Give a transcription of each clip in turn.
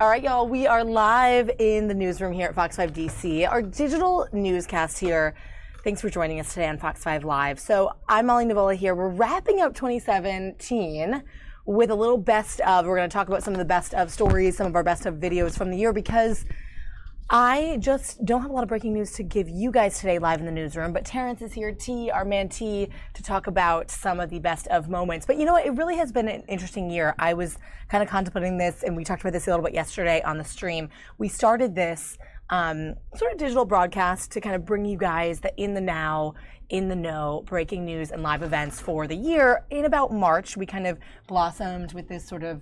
All right, y'all, we are live in the newsroom here at FOX5DC, our digital newscast here. Thanks for joining us today on Fox 5 Live. So I'm Molly Nivola here. We're wrapping up 2017 with a little best of. We're going to talk about some of the best of stories, some of our best of videos from the year, because I just don't have a lot of breaking news to give you guys today live in the newsroom, but Terrence is here, T, our man T, to talk about some of the best of moments. But you know what, it really has been an interesting year. I was kind of contemplating this, and we talked about this a little bit yesterday on the stream. We started this sort of digital broadcast to kind of bring you guys the in the now, in the know, breaking news and live events for the year. In about March, we kind of blossomed with this sort of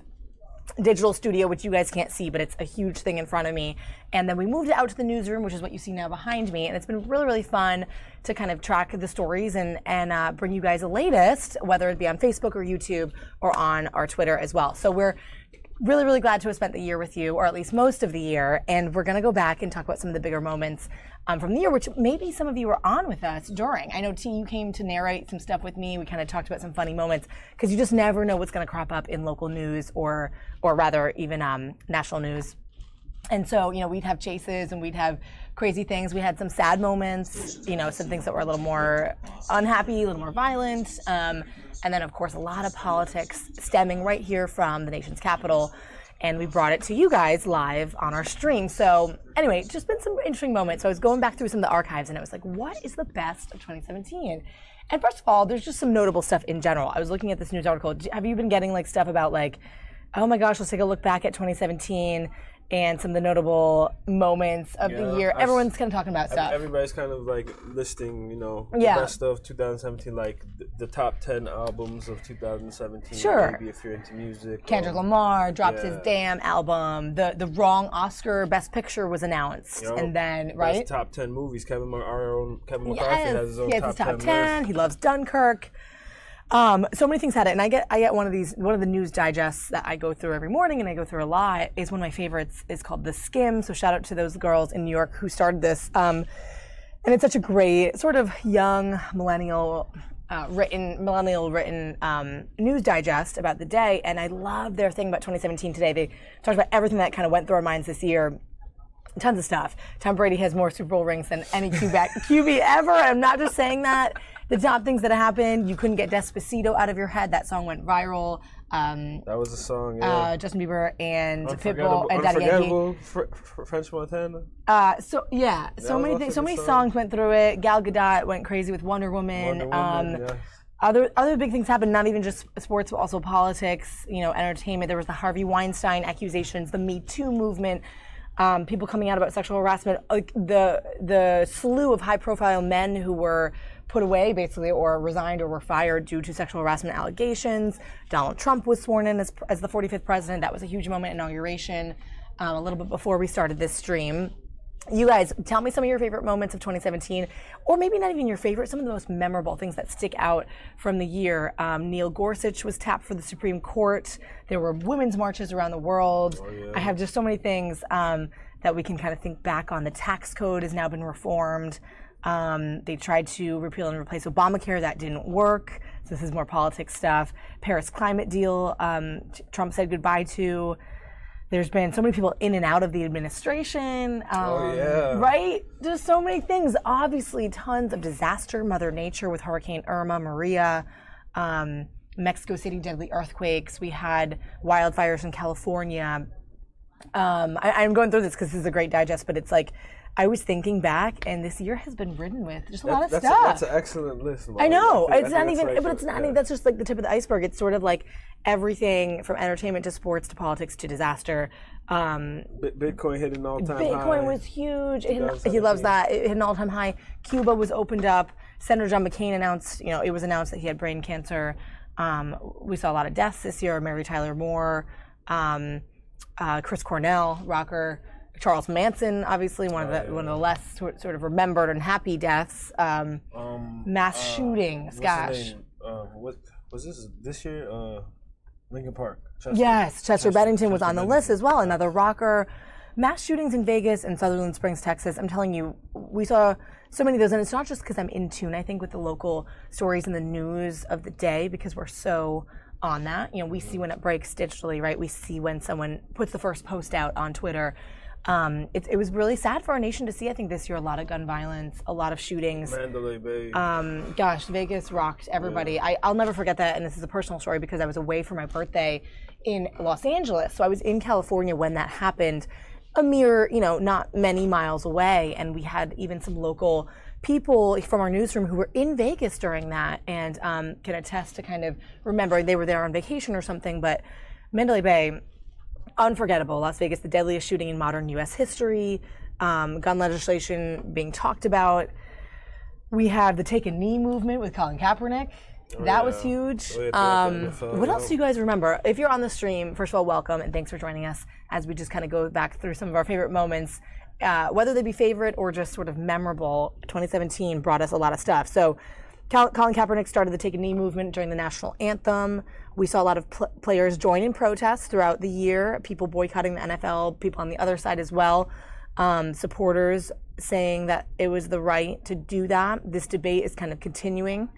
digital studio, which you guys can't see, but it's a huge thing in front of me. And then we moved it out to the newsroom, which is what you see now behind me. And it's been really, really fun to kind of track the stories and bring you guys the latest, whether it be on Facebook or YouTube or on our Twitter as well. So we're really, really glad to have spent the year with you, or at least most of the year. And we're going to go back and talk about some of the bigger moments from the year, which maybe some of you were on with us during. I know, T, you came to narrate some stuff with me. We kind of talked about some funny moments, because you just never know what's going to crop up in local news or rather even national news. And so, you know, we'd have chases and we'd have crazy things. We had some sad moments, you know, some things that were a little more unhappy, a little more violent. And then, of course, a lot of politics stemming right here from the nation's capital. And we brought it to you guys live on our stream. So anyway, just been some interesting moments. So I was going back through some of the archives, and it was like, what is the best of 2017? And first of all, there's just some notable stuff in general. I was looking at this news article. Have you been getting like stuff about like, oh my gosh, let's take a look back at 2017 and some of the notable moments of the year? Everyone's kind of talking about stuff. Everybody's kind of like listing, you know, the best of 2017, like the top 10 albums of 2017. Sure. Maybe if you're into music. Kendrick Lamar dropped his Damn album. The wrong Oscar Best Picture was announced, and then Best top 10 movies. Kevin McCarthy has his own top 10. He loves Dunkirk. So many things had it, and I get one of the news digests that I go through every morning, and I go through a lot. Is one of my favorites. Is called The Skim. So shout out to those girls in New York who started this. And it's such a great sort of young millennial written news digest about the day, and I love their thing about 2017 today. They talked about everything that kind of went through our minds this year. Tons of stuff. Tom Brady has more Super Bowl rings than any QB ever. I'm not just saying that. The top things that happened, you couldn't get Despacito out of your head. That song went viral. That was a song, yeah. Justin Bieber and Pitbull and Daddy Yankee. French Montana. So many things. So many songs went through it. Gal Gadot went crazy with Wonder Woman. Other big things happened. Not even just sports, but also politics. You know, entertainment. There was the Harvey Weinstein accusations, the Me Too movement. People coming out about sexual harassment, like the slew of high-profile men who were put away, basically, or resigned or were fired due to sexual harassment allegations. Donald Trump was sworn in as the 45th president. That was a huge moment, inauguration, a little bit before we started this stream. You guys, tell me some of your favorite moments of 2017, or maybe not even your favorite, some of the most memorable things that stick out from the year. Neil Gorsuch was tapped for the Supreme Court. There were women's marches around the world. Oh, yeah. I have just so many things that we can kind of think back on. The tax code has now been reformed. They tried to repeal and replace Obamacare. That didn't work. So this is more politics stuff. Paris climate deal, Trump said goodbye to. There's been so many people in and out of the administration, right? There's so many things. Obviously, tons of disaster, Mother Nature with Hurricane Irma, Maria, Mexico City deadly earthquakes. We had wildfires in California. I'm going through this because this is a great digest, but it's like, I was thinking back, and this year has been ridden with just a lot of stuff. That's an excellent list. I know. It's not even, but it's not. That's just like the tip of the iceberg. It's sort of like everything from entertainment to sports to politics to disaster. Bitcoin hit an all-time high. Bitcoin was huge. He loves that. It hit an all-time high. Cuba was opened up. Senator John McCain announced, it was announced that he had brain cancer. We saw a lot of deaths this year. Mary Tyler Moore, Chris Cornell, rocker. Charles Manson, obviously one of the less sort of remembered and happy deaths. Mass shootings. Gosh. What was this year? Lincoln Park. Chester Bennington was on the list as well. Another rocker. Mass shootings in Vegas and Sutherland Springs, Texas. I'm telling you, we saw so many of those, and it's not just because I'm in tune, I think, with the local stories and the news of the day, because we're so on that. You know, we see when it breaks digitally, right? We see when someone puts the first post out on Twitter. It was really sad for our nation to see, I think, this year, a lot of gun violence, a lot of shootings. Mandalay Bay. Gosh, Vegas rocked everybody. Yeah. I'll never forget that, and this is a personal story because I was away for my birthday in Los Angeles. So I was in California when that happened, a mere, you know, not many miles away, and we had even some local people from our newsroom who were in Vegas during that and can attest to kind of remembering they were there on vacation or something, but Mandalay Bay, unforgettable. Las Vegas, the deadliest shooting in modern U.S. history. Gun legislation being talked about. We have the Take a Knee movement with Colin Kaepernick. That was huge. What else do you guys remember? If you're on the stream, first of all, welcome and thanks for joining us as we just kind of go back through some of our favorite moments. Whether they be favorite or just sort of memorable, 2017 brought us a lot of stuff. So Colin Kaepernick started the Take a Knee movement during the national anthem. We saw a lot of players join in protests throughout the year, people boycotting the NFL, people on the other side as well, supporters saying that it was the right to do that. This debate is kind of continuing.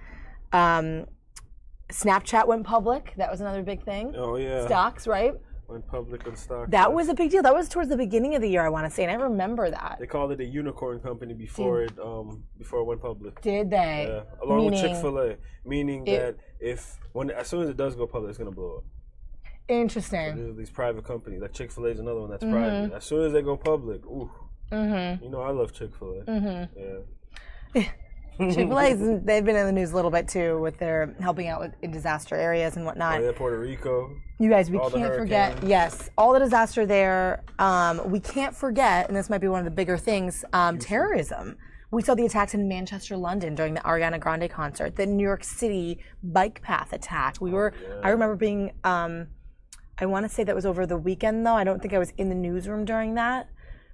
Snapchat went public. That was another big thing. Oh, yeah. Stocks, right? Went public on stocks. That was a big deal. That was towards the beginning of the year, I want to say, and I remember that. They called it a unicorn company before it went public. Did they? Yeah, along with Chick-fil-A, meaning that as soon as it does go public, it's gonna blow up. Interesting. So these private companies, like Chick-fil-A is another one that's private. As soon as they go public, ooh, you know I love Chick-fil-A. Yeah. Chick-fil-A, they've been in the news a little bit too with their helping out in disaster areas and whatnot. Oh yeah, Puerto Rico. You guys, we can't forget, yes, all the disaster there. We can't forget, and this might be one of the bigger things, terrorism. We saw the attacks in Manchester, London during the Ariana Grande concert, the New York City bike path attack. I remember being, I want to say that was over the weekend though. I don't think I was in the newsroom during that,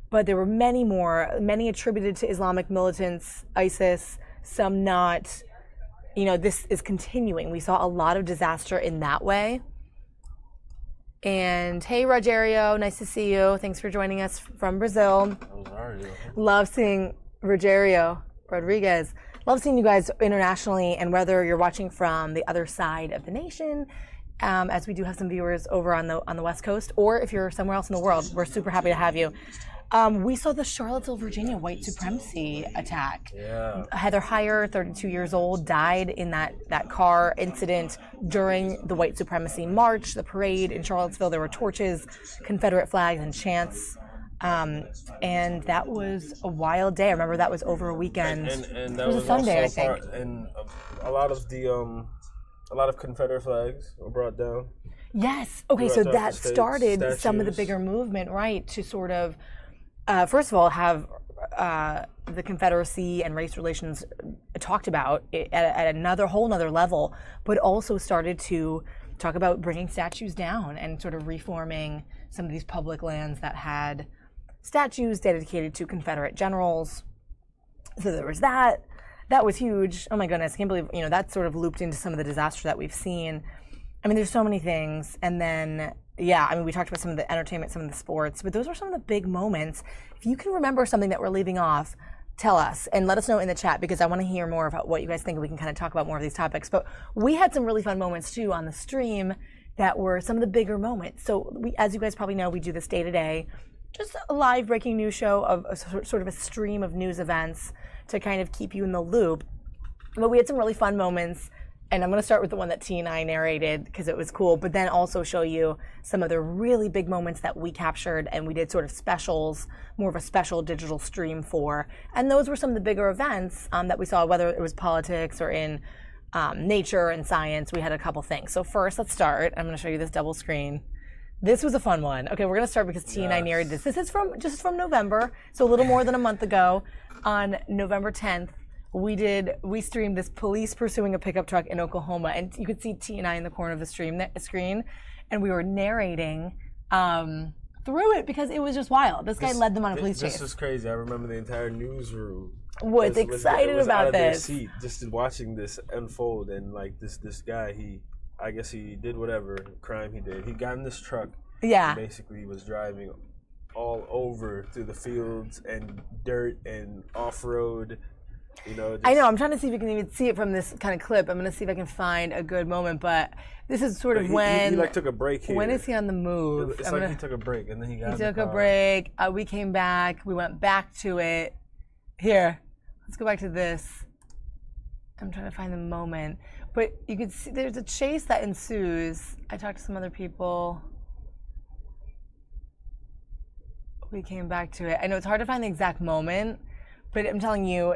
but there were many more, many attributed to Islamic militants, ISIS, some not. You know, this is continuing. We saw a lot of disaster in that way. And hey, Rogerio, nice to see you. Thanks for joining us from Brazil. Love seeing Rogerio Rodriguez. Love seeing you guys internationally, and whether you're watching from the other side of the nation, as we do have some viewers over on the West Coast, or if you're somewhere else in the world, we're super happy to have you. We saw the Charlottesville, Virginia white supremacy attack. Yeah. Heather Heyer, 32 years old, died in that car incident during the white supremacy march, the parade in Charlottesville. There were torches, Confederate flags, and chants. And that was a wild day. I remember that was over a weekend. And that it was a Sunday, I think. And a lot of Confederate flags were brought down. Yes. Okay, so that started some of the bigger movement, right, to sort of, first of all, have the Confederacy and race relations talked about at another whole nother level, but also started to talk about bringing statues down and sort of reforming some of these public lands that had statues dedicated to Confederate generals. So there was that. That was huge. Oh my goodness, I can't believe, that sort of looped into some of the disaster that we've seen. I mean, there's so many things. And then, we talked about some of the entertainment, some of the sports, but those were some of the big moments. If you can remember something that we're leaving off, tell us and let us know in the chat, because I want to hear more about what you guys think, and we can kind of talk about more of these topics. But we had some really fun moments too on the stream that were some of the bigger moments. So as you guys probably know, we do this day to day, just a live breaking news show of sort of a stream of news events to kind of keep you in the loop. But we had some really fun moments, and I'm going to start with the one that T and I narrated because it was cool, but then also show you some of the really big moments that we captured, and we did sort of specials, more of a special digital stream for. And those were some of the bigger events that we saw, whether it was politics or in nature and science. We had a couple things. So first, let's start. I'm going to show you this double screen. This was a fun one. Okay, we're going to start because T and I narrated this. This is just from November, so a little more than a month ago. On November 10th, we streamed this police pursuing a pickup truck in Oklahoma, and you could see T and I in the corner of the screen, and we were narrating through it because it was just wild. This guy led them on a police chase. This was crazy. I remember the entire newsroom was excited about this. Seat, just watching this unfold, and like this guy, I guess he did whatever crime he did. He got in this truck. Yeah. And basically, was driving all over through the fields and dirt and off-road You know, I know. I'm trying to see if you can even see it from this kind of clip. I'm going to see if I can find a good moment. But this is sort of when he like took a break here. When is he on the move? It's like he took a break and then he got. He took a break. We came back. We went back to it. Here, let's go back to this. I'm trying to find the moment. But you can see there's a chase that ensues. I talked to some other people. We came back to it. I know it's hard to find the exact moment, but I'm telling you,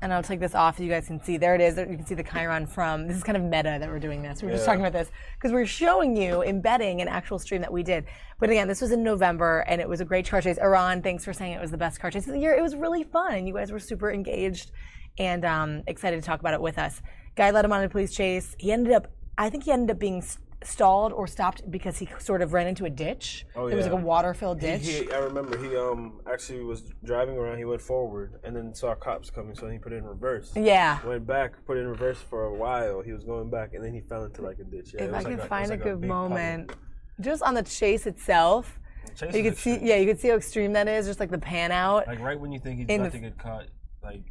and I'll take this off so you guys can see. There it is. You can see the Chiron from, this is kind of meta that we're doing this. We're just talking about this because we're showing you, embedding an actual stream that we did. But again, this was in November and it was a great car chase. Iran, thanks for saying it was the best car chase of the year. It was really fun and you guys were super engaged and excited to talk about it with us. Guy led him on a police chase. I think he ended up being stalled or stopped because he sort of ran into a ditch. Oh, yeah. It was like a water-filled ditch. I remember he actually was driving around. He went forward and then saw cops coming, so he put it in reverse. Yeah. Went back, put it in reverse for a while. He was going back, and then he fell into like a ditch. Yeah, if I can find a good moment, just on the chase itself, you could see. Yeah, you could see how extreme that is. Just like the pan out. Like right when you think he's about to get caught, like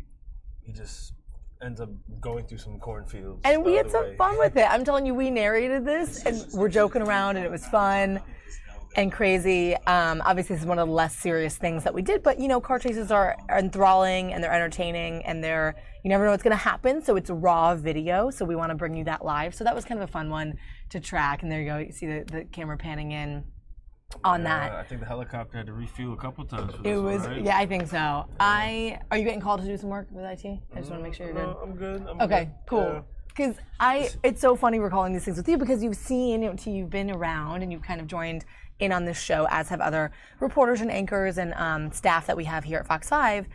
he just ends up going through some cornfields. And we had some fun with it. I'm telling you, we narrated this and we're joking around and it was fun and crazy. Obviously, this is one of the less serious things that we did, but you know, car chases are enthralling and they're entertaining and you never know what's going to happen. So it's a raw video. So we want to bring you that live. So that was kind of a fun one to track. And there you go. You see the camera panning in on that. I think the helicopter had to refuel a couple times for this one, right? Yeah, I think so. Are you getting called to do some work with IT? I just want to make sure you're good. No, I'm good. Okay, cool. Because it's so funny recalling these things with you because you've been around and you've kind of joined in on this show, as have other reporters and anchors and staff that we have here at Fox 5.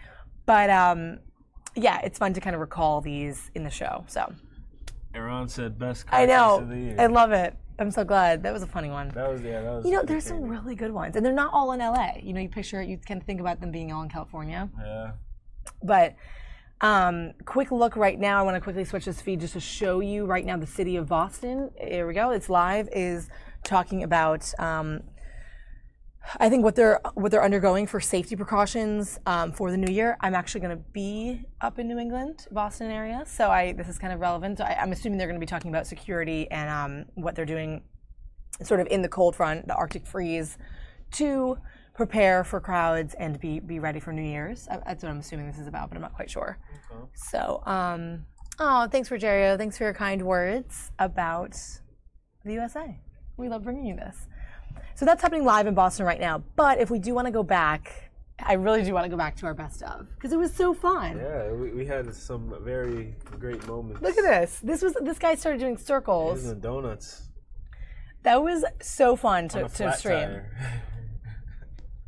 But yeah, it's fun to kind of recall these in the show. So. Aaron said best car chase of the year. I love it. I'm so glad. That was a funny one. That was. You know, there's some really good ones, and they're not all in LA. You know, you picture it, you kind of think about them being all in California. Yeah. But quick look right now. I want to quickly switch this feed just to show you right now the city of Boston. Here we go. It's live. Is talking about I think what they're undergoing for safety precautions for the new year. I'm actually going to be up in New England, Boston area, so this is kind of relevant. So I'm assuming they're going to be talking about security and what they're doing sort of in the cold front, the Arctic freeze, to prepare for crowds and be ready for New Year's. That's what I'm assuming this is about, but I'm not quite sure. Okay. So, thanks, Rogerio. Thanks for your kind words about the USA. We love bringing you this. So that's happening live in Boston right now. But if we do want to go back, I really do want to go back to our best of because it was so fun. Yeah, we had some very great moments. Look at this. This guy started doing circles. He was in donuts. That was so fun to stream.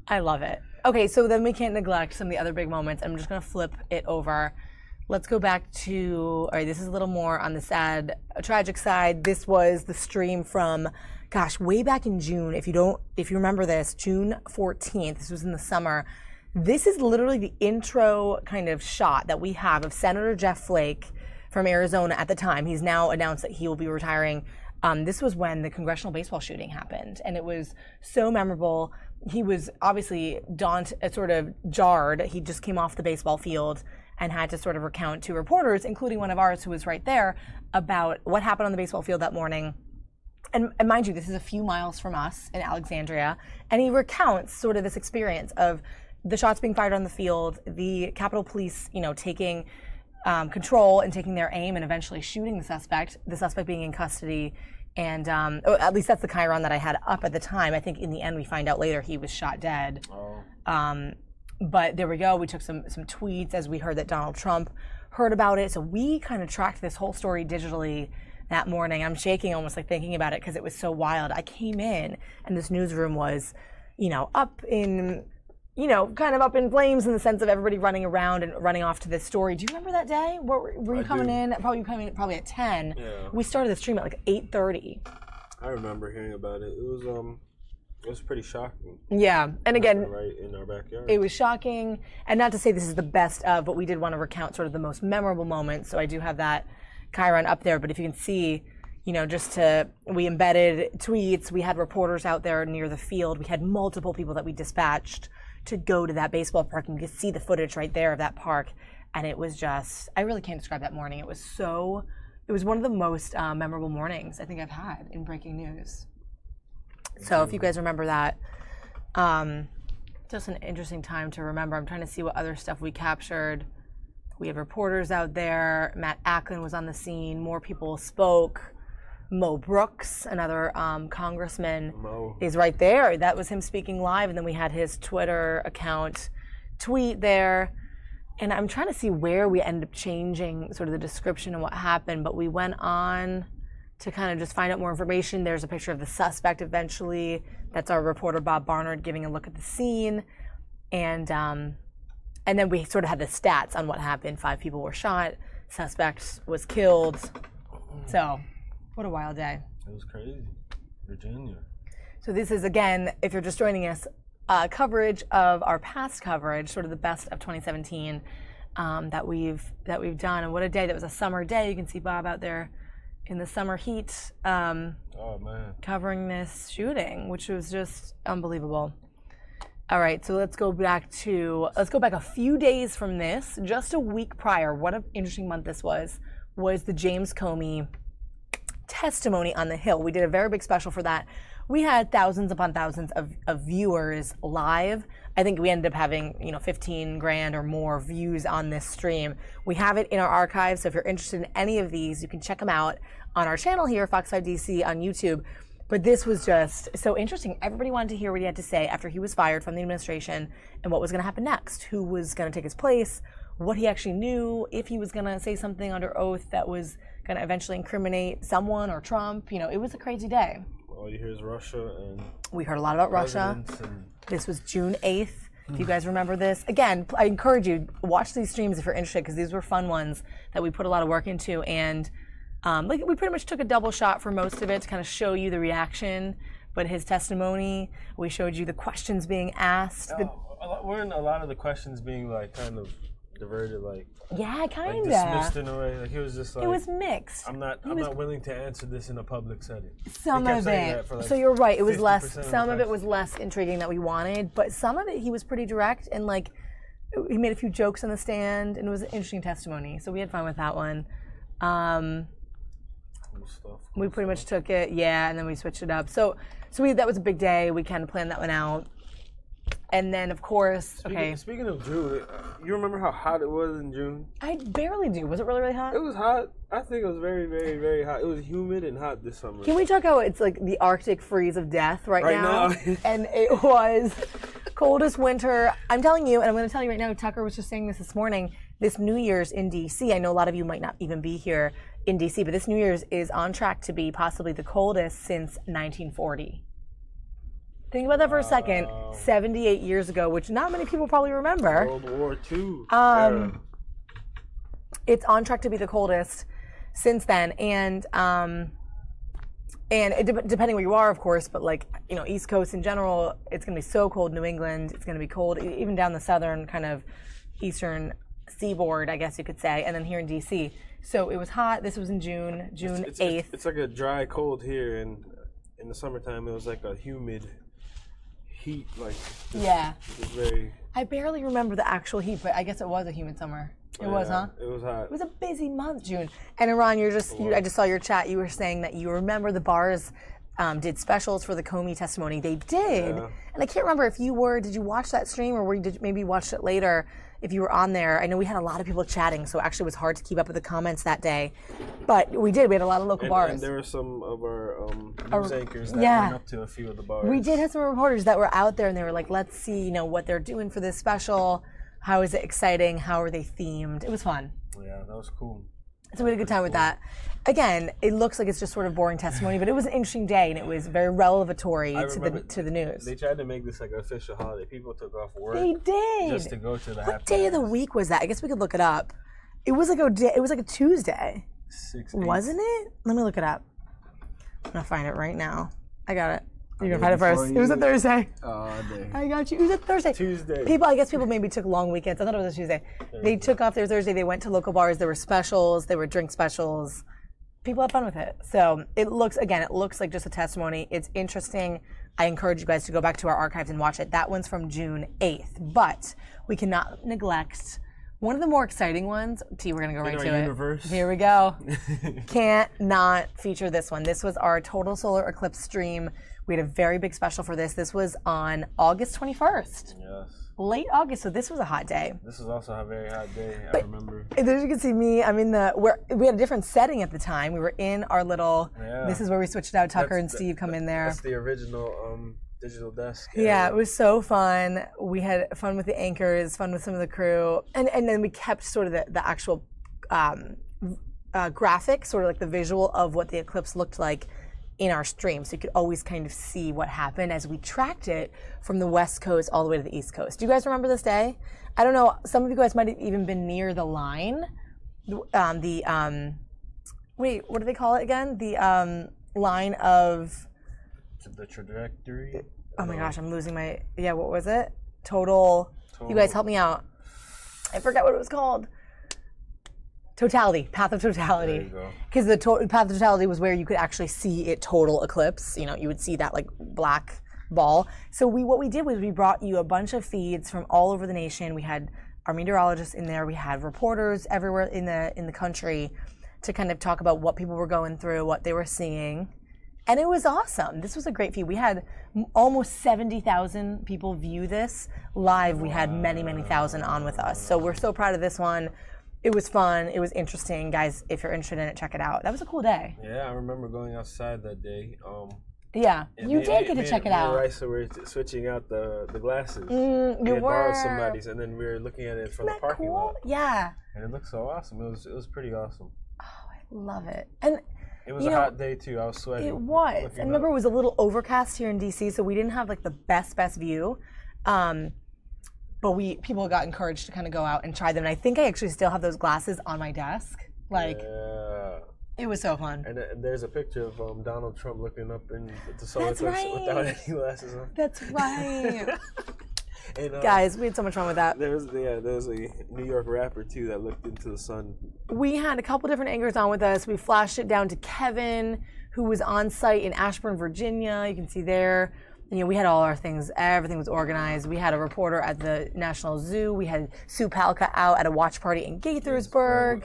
I love it. Okay, so then we can't neglect some of the other big moments. I'm just going to flip it over. Let's go back to, all right, this is a little more on the sad, tragic side. This was the stream from, gosh, way back in June. If you remember this, June 14th, this was in the summer. This is literally the intro kind of shot that we have of Senator Jeff Flake from Arizona at the time. He's now announced that he will be retiring. This was when the Congressional baseball shooting happened, and it was so memorable. He was obviously sort of jarred. He just came off the baseball field and had to sort of recount to reporters, including one of ours who was right there, about what happened on the baseball field that morning. And mind you, this is a few miles from us in Alexandria, and he recounts sort of this experience of the shots being fired on the field, the Capitol Police, taking control and taking their aim and eventually shooting the suspect being in custody. And at least that's the Chiron that I had up at the time. I think in the end we find out later he was shot dead. Oh. But there we go. We took some tweets as we heard that Donald Trump heard about it. So we kind of tracked this whole story digitally that morning. I'm shaking almost like thinking about it because it was so wild. I came in and this newsroom was, up in, kind of up in flames in the sense of everybody running around and running off to this story. Do you remember that day? Were you coming in? Probably at 10. Yeah. We started the stream at like 8:30. I remember hearing about it. It was pretty shocking. Yeah, and again, right in our backyard. It was shocking, and not to say this is the best of, but we did want to recount sort of the most memorable moments. So I do have that Chiron up there, but if you can see, we embedded tweets. We had reporters out there near the field. We had multiple people that we dispatched to go to that baseball park, and you can see the footage right there of that park And it was just, I really can't describe that morning. It was one of the most memorable mornings I think I've had in breaking news. So if you guys remember that, just an interesting time to remember. I'm trying to see what other stuff we captured. We had reporters out there. Matt Acklin was on the scene. More people spoke. Mo Brooks, another congressman, is right there. That was him speaking live. And then we had his Twitter account tweet there. And I'm trying to see where we ended up changing sort of the description of what happened. But we went on to kind of just find out more information. There's a picture of the suspect eventually. That's our reporter Bob Barnard giving a look at the scene. And then we sort of had the stats on what happened. 5 people were shot. Suspect was killed. So, what a wild day. It was crazy. Virginia. So this is, again, if you're just joining us, coverage of our past coverage, sort of the best of 2017 that we've done. And what a day. That was a summer day. You can see Bob out there in the summer heat covering this shooting, which was just unbelievable. All right, so let's go back a few days from this, just a week prior. What an interesting month this was the James Comey testimony on the Hill. We did a very big special for that. We had thousands upon thousands of viewers live. I think we ended up having 15 grand or more views on this stream. We have it in our archives, so if you're interested in any of these, you can check them out on our channel here, FOX5DC on YouTube. But this was just so interesting. Everybody wanted to hear what he had to say after he was fired from the administration and what was going to happen next, who was going to take his place, what he actually knew, if he was going to say something under oath that was going to eventually incriminate someone or Trump. It was a crazy day. All you hear is Russia, and we heard a lot about Russia. This was June 8th. If you guys remember this, again, I encourage you, watch these streams if you're interested, because these were fun ones that we put a lot of work into. And we pretty much took a double shot for most of it to kind of show you the reaction. But his testimony, we showed you the questions being asked. Weren't a lot of the questions being kind of diverted, kind of dismissed in a way? He was just it was mixed. I'm not willing to answer this in a public setting. Some of it. So you're right. It was less. Some of it was less intriguing that we wanted, but some of it he was pretty direct and he made a few jokes on the stand, and it was an interesting testimony. So we had fun with that one. We pretty much took it, and then we switched it up. So that was a big day. We kind of planned that one out. And then, of course, Speaking of June, you remember how hot it was in June? I barely do. Was it really, really hot? It was hot. I think it was very, very, very hot. It was humid and hot this summer. Can we talk how it's like the Arctic freeze of death right now? And it was coldest winter. I'm telling you, and I'm going to tell you right now, Tucker was just saying this morning, this New Year's in D.C., I know a lot of you might not even be here in D.C., but this New Year's is on track to be possibly the coldest since 1940. Think about that for a second. 78 years ago, which not many people probably remember. World War II. It's on track to be the coldest since then, and depending where you are, of course, but East Coast in general, it's going to be so cold. New England, it's going to be cold, even down the southern kind of eastern seaboard, I guess you could say, and then here in D.C. So it was hot. This was in June 8th. It's like a dry cold here, and in the summertime, it was like a humid heat, It was very... I barely remember the actual heat, but I guess it was a humid summer. It was, huh? It was hot. It was a busy month, June. And Iran, I just saw your chat. You were saying that you remember the bars did specials for the Comey testimony. They did. Yeah. And I can't remember if did you watch that stream, or maybe watch it later if you were on there? I know we had a lot of people chatting, so actually it was hard to keep up with the comments that day. But we did. We had a lot of local bars. And there were some of our news anchors that went up to a few of the bars. We did have some reporters that were out there, and they were like, let's see, what they're doing for this special. How is it exciting? How are they themed? It was fun. Yeah, that was cool. So we had a good time with that. Again, it looks like it's just sort of boring testimony, but it was an interesting day, and it was very revelatory to the news. They tried to make this like an official holiday. People took off work. They did. Just to go to the. What day of the week was that? I guess we could look it up. It was like a Tuesday. 6/8. Wasn't it? Let me look it up. I'm gonna find it right now. I got it. You're gonna find it first. It was a Thursday. Oh, dang. I got you. It was a Thursday. Tuesday. I guess people maybe took long weekends. I thought it was a Tuesday. They took off their Thursday. They went to local bars. There were specials. There were drink specials. People had fun with it. So it looks like just a testimony. It's interesting. I encourage you guys to go back to our archives and watch it. That one's from June 8th. But we cannot neglect One of the more exciting ones, T, we're going to go right to it. Universe. Here we go. Can't not feature this one. This was our total solar eclipse stream. We had a very big special for this. This was on August 21st. Yes. Late August, so this was a hot day. This was also a very hot day, I remember. As you can see me, I'm in we had a different setting at the time. We were in our little, this is where we switched out. Tucker and Steve come in there. That's the original digital desk. Yeah, it was so fun. We had fun with the anchors, fun with some of the crew. And then we kept sort of the actual graphic, sort of like the visual of what the eclipse looked like in our stream. So you could always kind of see what happened as we tracked it from the West Coast all the way to the East Coast. Do you guys remember this day? I don't know. Some of you guys might have even been near the line. Wait, what do they call it again? The line of... The trajectory? Oh my gosh, I'm losing my... Yeah, what was it? Total. You guys help me out. I forgot what it was called. Totality, path of totality. There you go. Because the path of totality was where you could actually see it total eclipse. You know, you would see that like black ball. So what we did was we brought you a bunch of feeds from all over the nation. We had our meteorologists in there. We had reporters everywhere in the country to kind of talk about what people were going through, what they were seeing. And it was awesome. This was a great feed. We had almost 70,000 people view this live. We had many, many thousand on with us. So we're so proud of this one. It was fun. It was interesting. Guys, if you're interested in it, check it out. That was a cool day. Yeah, I remember going outside that day. Yeah, you did get to check it out. Right, so we're switching out the glasses. We had borrowed somebody's, and then we were looking at it from the parking lot. Yeah. And it looked so awesome. It was pretty awesome. Oh, I love it. And it was a hot day too. I was sweating. It was. And remember, it was a little overcast here in DC, so we didn't have like the best view. But people got encouraged to kind of go out and try them. And I think I actually still have those glasses on my desk. Like, yeah. It was so fun. And there's a picture of Donald Trump looking up in the solar eclipse without any glasses on. That's right. And, guys, we had so much fun with that. There was a New York rapper too that looked into the sun. We had a couple different anchors on with us. We flashed it down to Kevin, who was on site in Ashburn, Virginia. You can see there. You know, we had all our things. Everything was organized. We had a reporter at the National Zoo. We had Sue Palka out at a watch party in Gaithersburg.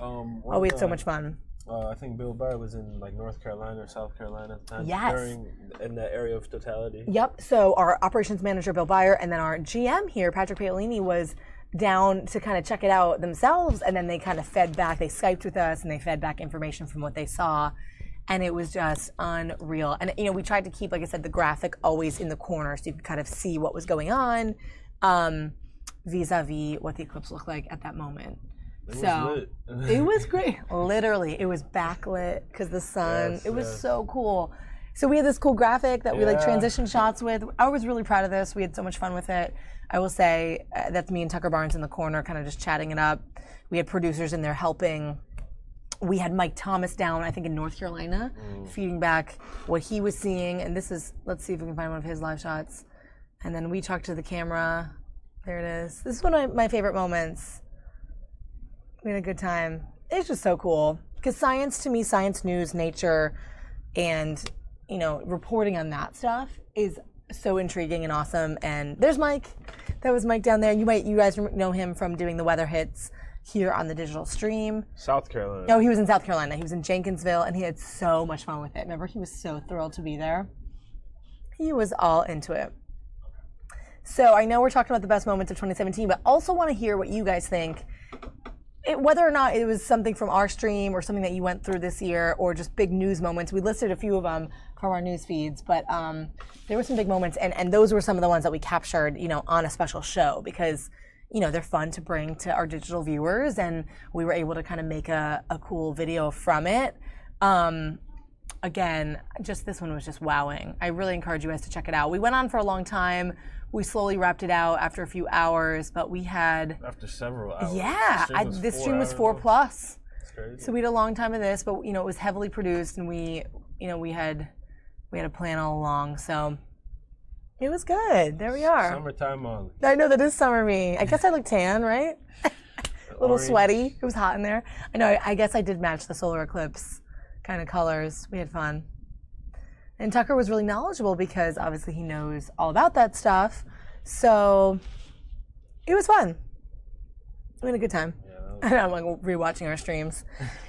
We had so much fun. I think Bill Barr was in like North Carolina or South Carolina at the time. Yes. In the area of totality. Yep. So our operations manager, Bill Barr, and then our GM here, Patrick Paolini, was down to kind of check it out themselves. And then they kind of fed back. They Skyped with us and they fed back information from what they saw. And it was just unreal. And, you know, we tried to keep, like I said, the graphic always in the corner so you could kind of see what was going on vis-a-vis what the eclipse looked like at that moment. It was great. Literally, it was backlit because the sun, it was so cool. So we had this cool graphic that we like transition shots with. I was really proud of this. We had so much fun with it. I will say that's me and Tucker Barnes in the corner kind of just chatting it up. We had producers in there helping. We had Mike Thomas down, I think in North Carolina, feeding back what he was seeing. And this is, let's see if we can find one of his live shots. And then we talked to the camera. There it is. This is one of my favorite moments. We had a good time. It's just so cool. Because science, to me, science news, nature, and, you know, reporting on that stuff is so intriguing and awesome. And there's Mike. That was Mike down there. You guys know him from doing the weather hits here on the digital stream. South Carolina. No, he was in South Carolina. He was in Jenkinsville, and he had so much fun with it. Remember, he was so thrilled to be there. He was all into it. So I know we're talking about the best moments of 2017, but also want to hear what you guys think. Whether or not it was something from our stream or something that you went through this year or just big news moments. We listed a few of them from our news feeds, but there were some big moments, and those were some of the ones that we captured, you know, on a special show because, you know, they're fun to bring to our digital viewers, and we were able to kind of make a cool video from it. Again, just this one was just wowing. I really encourage you guys to check it out. We went on for a long time. We slowly wrapped it out after a few hours, but we had... After several hours. Yeah, this stream was 4+. That's crazy. So we had a long time of this, but, you know, it was heavily produced, and we had a plan all along, so... It was good. There we are. Summertime on. I know, that is summer me. I guess I look tan, right? A little sweaty. It was hot in there. I know, I guess I did match the solar eclipse kind of colors. We had fun. And Tucker was really knowledgeable because obviously he knows all about that stuff. So it was fun. We had a good time. Yeah, I'm like rewatching our streams.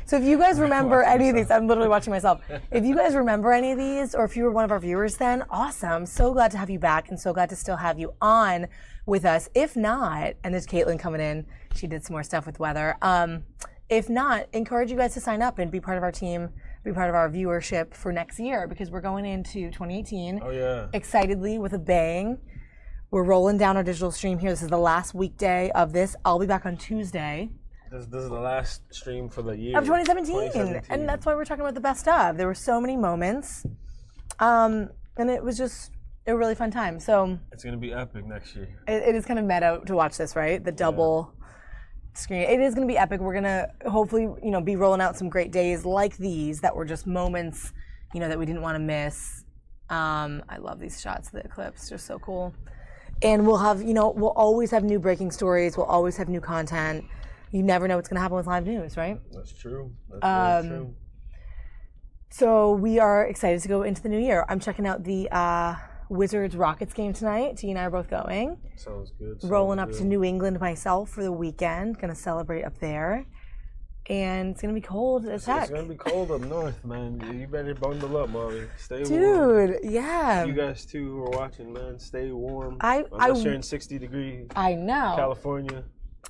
So if you guys remember any of these, I'm literally watching myself. If you guys remember any of these, or if you were one of our viewers then, awesome. So glad to have you back and so glad to still have you on with us. If not, and there's Caitlin coming in, she did some more stuff with weather. If not, encourage you guys to sign up and be part of our team, be part of our viewership for next year because we're going into 2018 excitedly with a bang. We're rolling down our digital stream here. This is the last weekday of this. I'll be back on Tuesday. This is the last stream for the year. Of 2017. And that's why we're talking about the best of. There were so many moments. And it was just a really fun time. So it's going to be epic next year. It is kind of meta to watch this, right? The double screen. It is going to be epic. We're going to hopefully, be rolling out some great days like these that were just moments, that we didn't want to miss. I love these shots of the eclipse. They're so cool. And we'll have, we'll always have new breaking stories. We'll always have new content. You never know what's going to happen with live news, right? That's true. That's very true. So we are excited to go into the new year. I'm checking out the Wizards-Rockets game tonight. T and I are both going. Sounds good. Rolling up to New England myself for the weekend. Going to celebrate up there. And it's going to be cold as heck. It's going to be cold up north, man. You better bundle up, Molly. Stay warm. Dude, yeah. You guys, too, who are watching, man, stay warm. Unless you're in 60-degree California.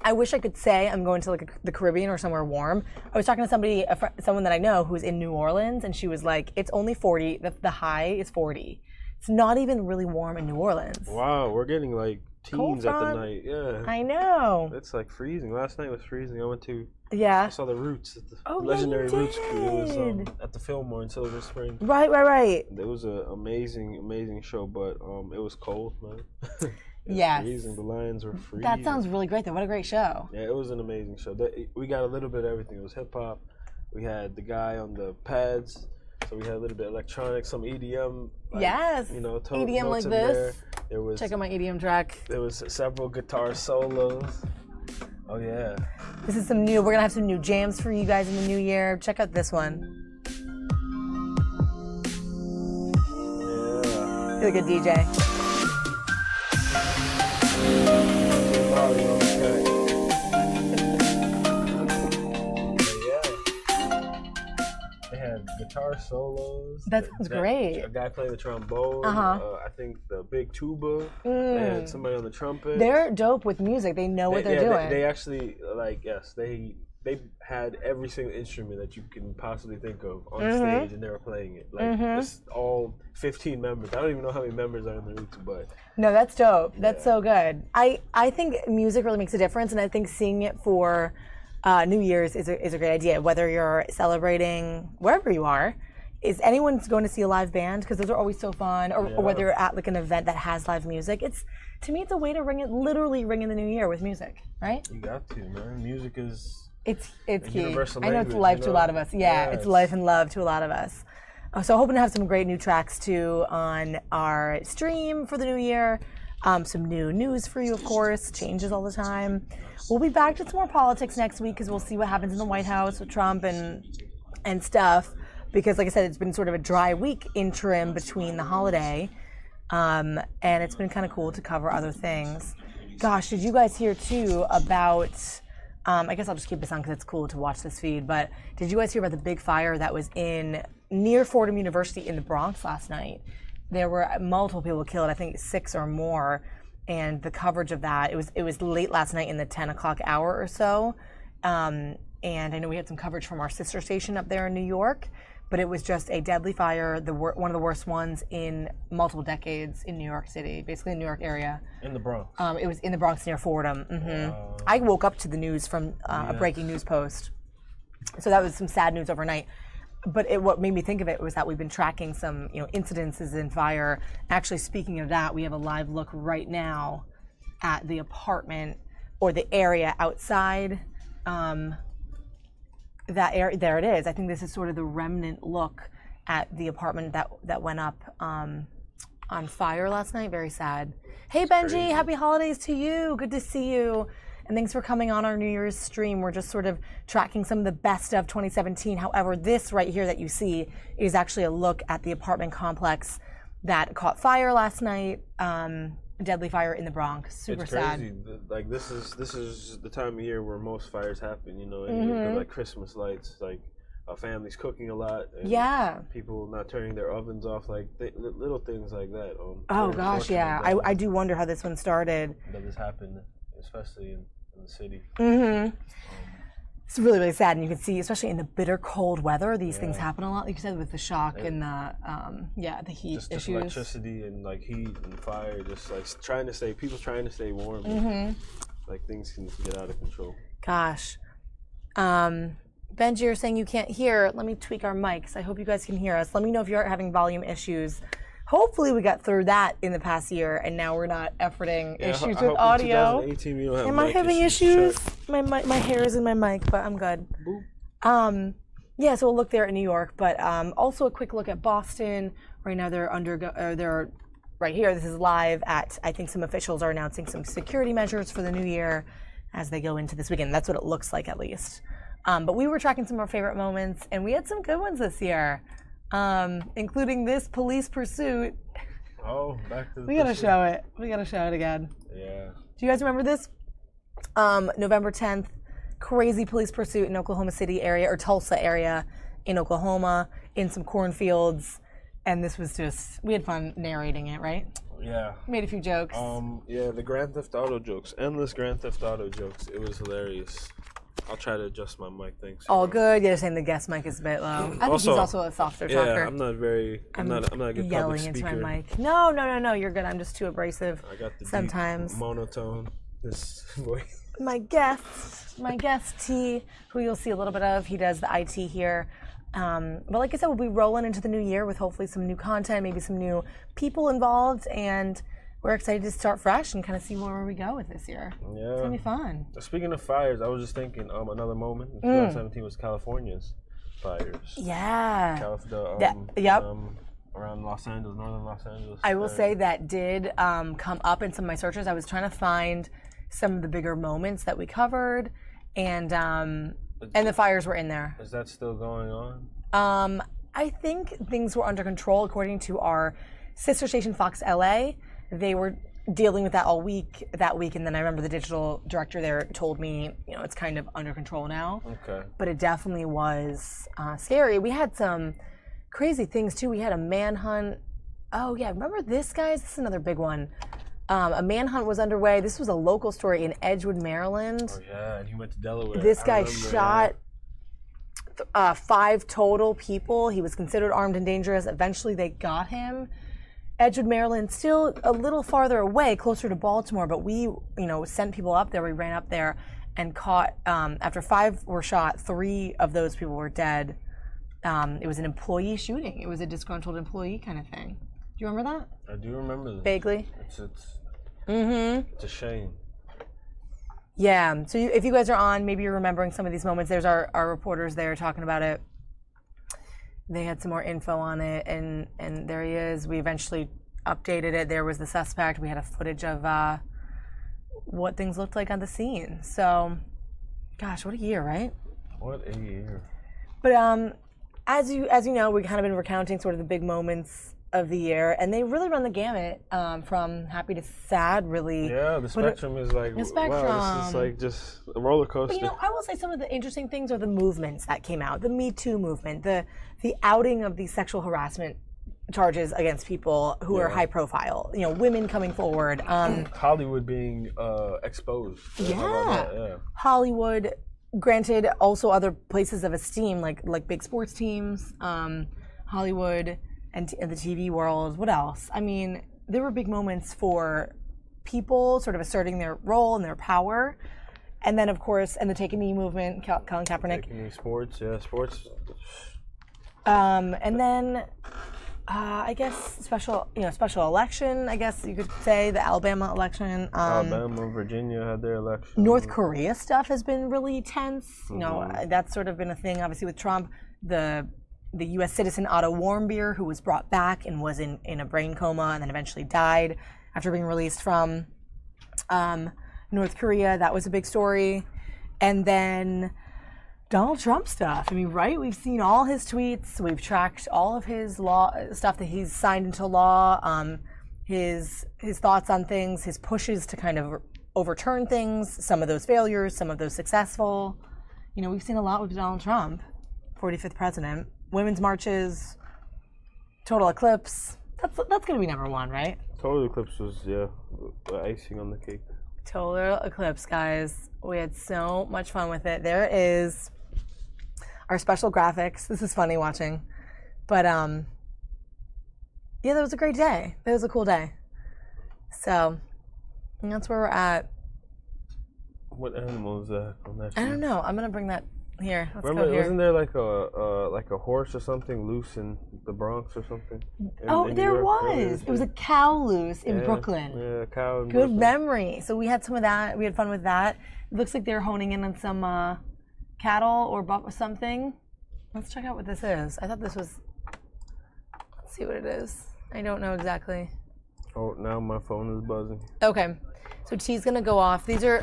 I wish I could say I'm going to the Caribbean or somewhere warm. I was talking to someone that I know who's in New Orleans, and she was like, it's only 40. The high is 40. It's not even really warm in New Orleans. Wow, we're getting teens at the night. Yeah. I know. It's freezing. Last night was freezing. I went to... Yeah. I saw the Roots, the legendary Roots crew. It was at the Fillmore in Silver Spring. Right. It was an amazing show, but it was cold, man. Yes. Freezing. The Lions were freezing. That sounds really great, though. What a great show. Yeah, it was an amazing show. We got a little bit of everything. It was hip hop. We had the guy on the pads. So we had a little bit of electronic, some EDM. Yes. EDM like this. There was. Check out my EDM track. There was several guitar solos. Oh yeah. This is some new. We're gonna have some new jams for you guys in the new year. Check out this one. Yeah. You're a good DJ. They had guitar solos. That sounds great. A guy playing the trombone. I think the big tuba. They had somebody on the trumpet. They're dope with music. They know what they're doing. They actually they had every single instrument that you can possibly think of on stage, and they were playing it. Just all 15 members. I don't even know how many members are in the Roots, but no, that's dope. That's so good. I think music really makes a difference, and I think seeing it for New Year's is a great idea. Whether you're celebrating wherever you are, is anyone's going to see a live band, because those are always so fun, or whether you're at an event that has live music. To me, it's a way to literally ring in the new year with music, right? You got to, man. Music is. It's key. Universal I know it's life to a lot of us. Yeah, it's life and love to a lot of us. So hoping to have some great new tracks too on our stream for the new year. Some new news for you, of course. Changes all the time. We'll be back to some more politics next week because we'll see what happens in the White House with Trump and stuff. Because like I said, it's been sort of a dry week interim between the holiday. And it's been kind of cool to cover other things. Gosh, did you guys hear too about... I guess I'll just keep this on because it's cool to watch this feed. But did you guys hear about the big fire that was near Fordham University in the Bronx last night? There were multiple people killed, I think 6 or more. And the coverage of that, it was late last night in the 10 o'clock hour or so. And I know we had some coverage from our sister station up there in New York. But it was just a deadly fire, one of the worst ones in multiple decades in New York City, basically in the New York area. In the Bronx? It was in the Bronx near Fordham. Wow. I woke up to the news from a breaking news post. So that was some sad news overnight. But what made me think of it was that we've been tracking some incidences in fire. Actually, speaking of that, we have a live look right now at the apartment or the area outside. That area, there it is. I think this is sort of the remnant look at the apartment that went up on fire last night. Very sad. Hey Benji, crazy. Happy holidays to you. Good to see you. And thanks for coming on our New Year's stream. We're just sort of tracking some of the best of 2017. However, this right here that you see is actually a look at the apartment complex that caught fire last night. deadly fire in the Bronx. Super it's crazy. sad. Like this is the time of year where most fires happen. You know, and like Christmas lights, like families cooking a lot. And people not turning their ovens off, like little things like that. Oh gosh, yeah. I do wonder how this one started. That this happened, especially in the city. It's really, really sad, and you can see, especially in the bitter cold weather, these things happen a lot. Like you said, with the shock and the heat just issues. Electricity and like heat and fire, just like people trying to stay warm. Like things can get out of control. Gosh. Benji, you're saying you can't hear. Let me tweak our mics. I hope you guys can hear us. Let me know if you're having volume issues. Hopefully we got through that in the past year, and now we're not efforting issues with audio. In 2018 you don't have Am I having issues? My hair is in my mic, but I'm good. Boop. Yeah, so we'll look there in New York, but also a quick look at Boston. Right now they're right here. This is live at, I think some officials are announcing some security measures for the new year as they go into this weekend. That's what it looks like, at least. But we were tracking some of our favorite moments, and we had some good ones this year. Including this police pursuit. Oh, back to the We gotta show it. We gotta show it again. Yeah. Do you guys remember this? November 10th, crazy police pursuit in Oklahoma City area, or Tulsa area in Oklahoma, in some cornfields. And this was just, we had fun narrating it, right? Yeah. Made a few jokes. Yeah, the Grand Theft Auto jokes. Endless Grand Theft Auto jokes. It was hilarious. I'll try to adjust my mic, thanks. All good. You're saying the guest mic is a bit low. I think he's also a softer talker. Yeah, I'm not a good public speaker. Yelling into my mic. No, you're good. I'm just too abrasive. I got the sometimes deep monotone. This voice. My guest T, who you'll see a little bit of, he does the IT here. But like I said, we'll be rolling into the new year with hopefully some new content, maybe some new people involved, and we're excited to start fresh and kind of see where we go with this year. Yeah. It's going to be fun. Speaking of fires, I was just thinking another moment in 2017 was California's fires. Yeah. Around Los Angeles, northern Los Angeles. I will say that did come up in some of my searches. I was trying to find some of the bigger moments that we covered, and the fires were in there. Is that still going on? I think things were under control according to our sister station Fox LA. They were dealing with that all week, and then I remember the digital director there told me, it's kind of under control now. Okay. But it definitely was scary. We had some crazy things too. We had a manhunt. Oh yeah, remember this, guys? This is another big one. A manhunt was underway. This was a local story in Edgewood, Maryland. Oh yeah, and he went to Delaware. This guy shot 5 total people. He was considered armed and dangerous. Eventually they got him. Edgewood, Maryland, still a little farther away, closer to Baltimore, but we, sent people up there. We ran up there and caught, after 5 were shot, 3 of those people were dead. It was an employee shooting. It was a disgruntled employee kind of thing. Do you remember that? I do remember that. Vaguely. It's a shame. Yeah, so if you guys are on, maybe you're remembering some of these moments. There's our reporters there talking about it. They had some more info on it, and there he is. We eventually updated it. There was the suspect. We had a footage of what things looked like on the scene. So, gosh, what a year, right? What a year. But as you know, we've kind of been recounting sort of the big moments of the year, and they really run the gamut from happy to sad, really. Yeah, the spectrum is like, wow, this is like just a roller coaster. But, I will say some of the interesting things are the movements that came out. The Me Too movement, the outing of these sexual harassment charges against people who are high profile. Women coming forward. Hollywood being exposed. Yeah. Hollywood, granted, also other places of esteem like big sports teams, Hollywood, and the TV world. What else? I mean, there were big moments for people sort of asserting their role and their power. And then, of course, and the Take a Knee movement, Colin Kaepernick. Take a Knee, sports. And then, I guess, special election, I guess you could say, the Alabama election. Alabama, Virginia had their election. North Korea stuff has been really tense. That's sort of been a thing, obviously, with Trump. The U.S. citizen Otto Warmbier, who was brought back and was in a brain coma and then eventually died after being released from North Korea. That was a big story. And then Donald Trump stuff. I mean, right? We've seen all his tweets. We've tracked all of his law stuff that he's signed into law. his thoughts on things, his pushes to kind of overturn things, some of those failures, some of those successful. You know, we've seen a lot with Donald Trump, 45th president, women's marches, total eclipse. That's going to be number one, right? Total eclipse was, yeah, icing on the cake. Total eclipse, guys. We had so much fun with it. There is our special graphics. This is funny watching. But, yeah, that was a great day. That was a cool day. So, that's where we're at. What animal is that on that? I don't know. I'm going to bring that here. Let's Remember, go here. wasn't there like a horse or something loose in the Bronx or something? In There was. It was a cow loose in Brooklyn. Yeah, a cow in Good Brooklyn. memory. So we had some of that. We had fun with that. It looks like they're honing in on some cattle or something. Let's check out what this is. I thought this was... Let's see what it is. I don't know exactly. Oh, now my phone is buzzing. Okay. So T's going to go off. These are...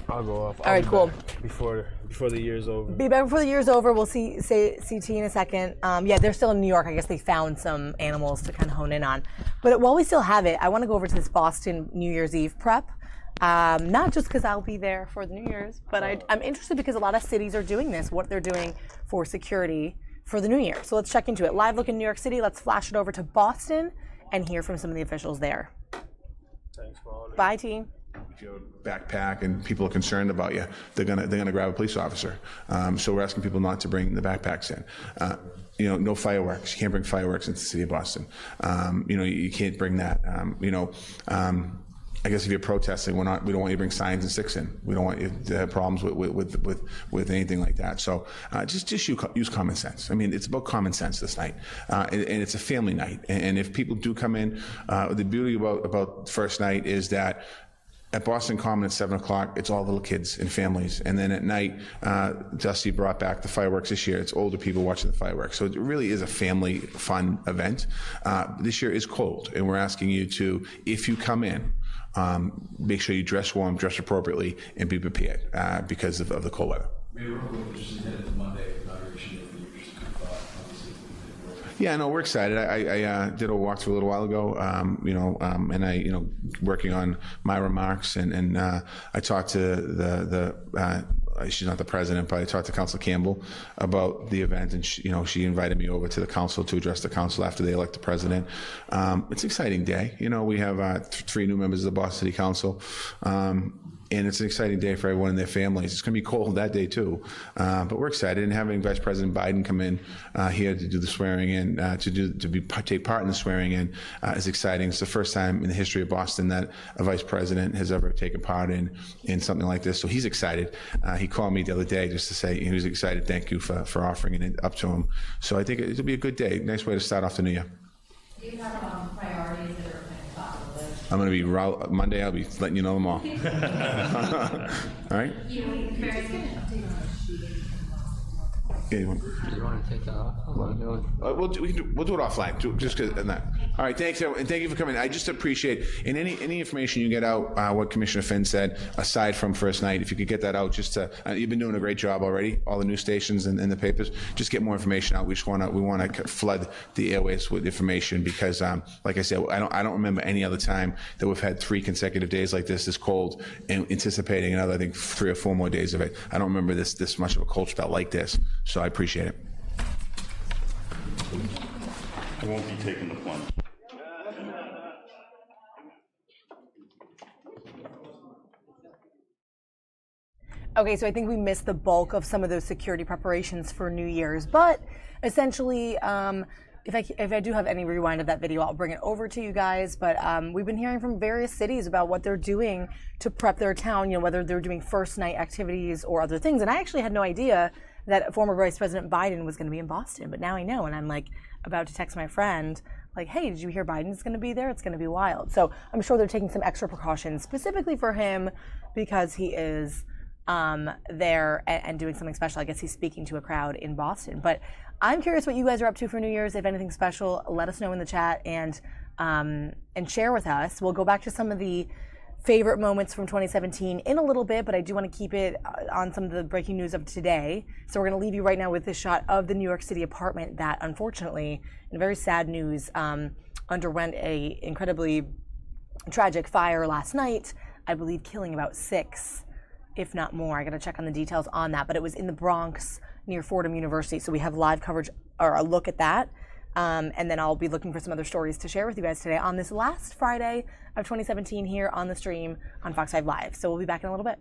I'll go off. All right, cool. Before the year's over. Be back before the year's over. We'll see T in a second. Yeah, they're still in New York. I guess they found some animals to kind of hone in on. But while we still have it, I want to go over to this Boston New Year's Eve prep. Not just because I'll be there for the New Year's, but I'm interested because a lot of cities are doing this, what they're doing for security for the New Year. So let's check into it. Live look in New York City. Let's flash it over to Boston and hear from some of the officials there. Thanks, Paul. Bye, team. If you have a backpack and people are concerned about you, they're gonna grab a police officer. So we're asking people not to bring the backpacks in. You know, no fireworks. You can't bring fireworks into the city of Boston. You know, you can't bring that. I guess if you're protesting, we don't want you to bring signs and sticks in. We don't want you to have problems with anything like that. So just use common sense. I mean, it's about common sense this night, and it's a family night. And if people do come in, the beauty about first night is that at Boston Common at 7 o'clock, it's all little kids and families. And then at night, Dusty brought back the fireworks this year. It's older people watching the fireworks. So it really is a family fun event. This year is cold, and we're asking you to, if you come in, make sure you dress warm, dress appropriately, and be prepared because of the cold weather. Mayor, we're just headed to Monday inauguration day for the years. Good thought, obviously. Yeah, no, we're excited. I did a walkthrough a little while ago, and I, working on my remarks, and I talked to she's not the president, but I talked to Councilor Campbell about the event, and she invited me over to the council to address the council after they elect the president. It's an exciting day. We have 3 new members of the Boston City Council. And it's an exciting day for everyone and their families. It's going to be cold that day too, but we're excited. And having Vice President Biden come in here to do the swearing in, take part in the swearing in, is exciting. It's the first time in the history of Boston that a vice president has ever taken part in something like this. So he's excited. He called me the other day just to say he was excited. Thank you for offering it up to him. So I think it'll be a good day. Nice way to start off the new year. Do you have priorities that are kind of top of the list? I'm going to be Monday. I'll be letting you know them all. All right. Yeah, you want to take that off? we'll do it offline, just because of that. All right, thanks, and thank you for coming. I just appreciate, and any information you get out, what Commissioner Finn said, aside from first night, if you could get that out, just to, you've been doing a great job already, all the news stations and the papers, just get more information out. We want to flood the airways with information because, like I said, I don't remember any other time that we've had 3 consecutive days like this cold, and anticipating another, I think, 3 or 4 more days of it. I don't remember this much of a cold spell like this, so I appreciate it. I won't be taking the plunge. Okay, so I think we missed the bulk of some of those security preparations for New Year's, but essentially, if I do have any rewind of that video, I'll bring it over to you guys. But we've been hearing from various cities about what they're doing to prep their town, whether they're doing first night activities or other things. And I actually had no idea that former Vice President Biden was going to be in Boston, but now I know, and I'm about to text my friend, hey, did you hear Biden's going to be there? It's going to be wild. So I'm sure they're taking some extra precautions specifically for him because he is there and doing something special. I guess he's speaking to a crowd in Boston. But I'm curious what you guys are up to for New Year's. If anything special, let us know in the chat and share with us. We'll go back to some of the favorite moments from 2017 in a little bit, but I do want to keep it on some of the breaking news of today. So we're going to leave you right now with this shot of the New York City apartment that, unfortunately, in very sad news, underwent a incredibly tragic fire last night, I believe killing about 6, if not more. I got to check on the details on that, but it was in the Bronx near Fordham University. So we have live coverage or a look at that. And then I'll be looking for some other stories to share with you guys today on this last Friday of 2017 here on the stream on Fox 5 Live. So we'll be back in a little bit.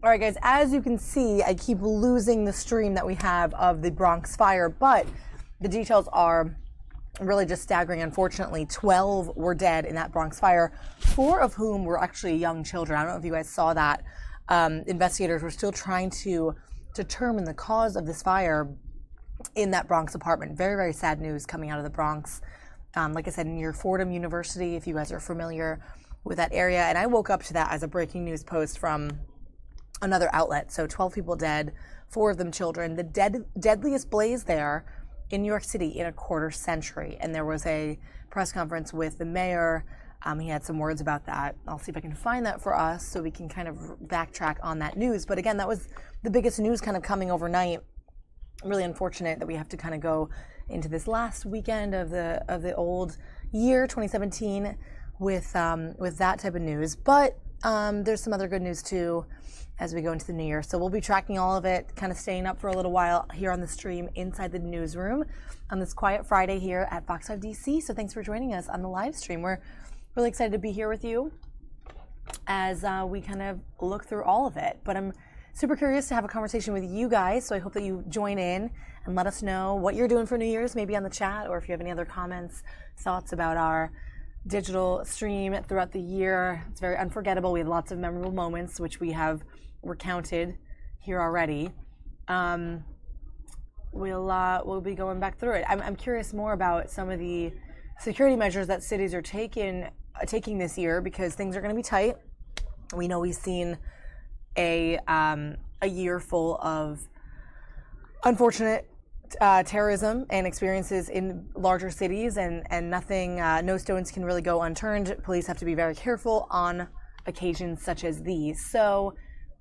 All right, guys, as you can see, I keep losing the stream that we have of the Bronx fire, but the details are really just staggering. Unfortunately, 12 were dead in that Bronx fire, 4 of whom were actually young children. I don't know if you guys saw that. Investigators were still trying to determine the cause of this fire in that Bronx apartment. Very, very sad news coming out of the Bronx. Like I said, near Fordham University, if you guys are familiar with that area. And I woke up to that as a breaking news post from another outlet. So 12 people dead, 4 of them children. The deadliest blaze there in New York City in a quarter century. And there was a press conference with the mayor. He had some words about that. I'll see if I can find that for us so we can kind of backtrack on that news. But again, that was the biggest news kind of coming overnight. Really unfortunate that we have to kind of go into this last weekend of the old year, 2017, with that type of news. But there's some other good news too as we go into the new year. So we'll be tracking all of it, kind of staying up for a little while here on the stream inside the newsroom on this quiet Friday here at FOX5DC. So thanks for joining us on the live stream. We're really excited to be here with you as we kind of look through all of it. But I'm super curious to have a conversation with you guys, so I hope that you join in and let us know what you're doing for New Year's, maybe on the chat, or if you have any other comments, thoughts about our digital stream throughout the year. It's very unforgettable. We had lots of memorable moments, which we have recounted here already. We'll be going back through it. I'm curious more about some of the security measures that cities are taking this year, because things are going to be tight. We know we've seen a year full of unfortunate terrorism and experiences in larger cities, and nothing, no stones can really go unturned. Police have to be very careful on occasions such as these. So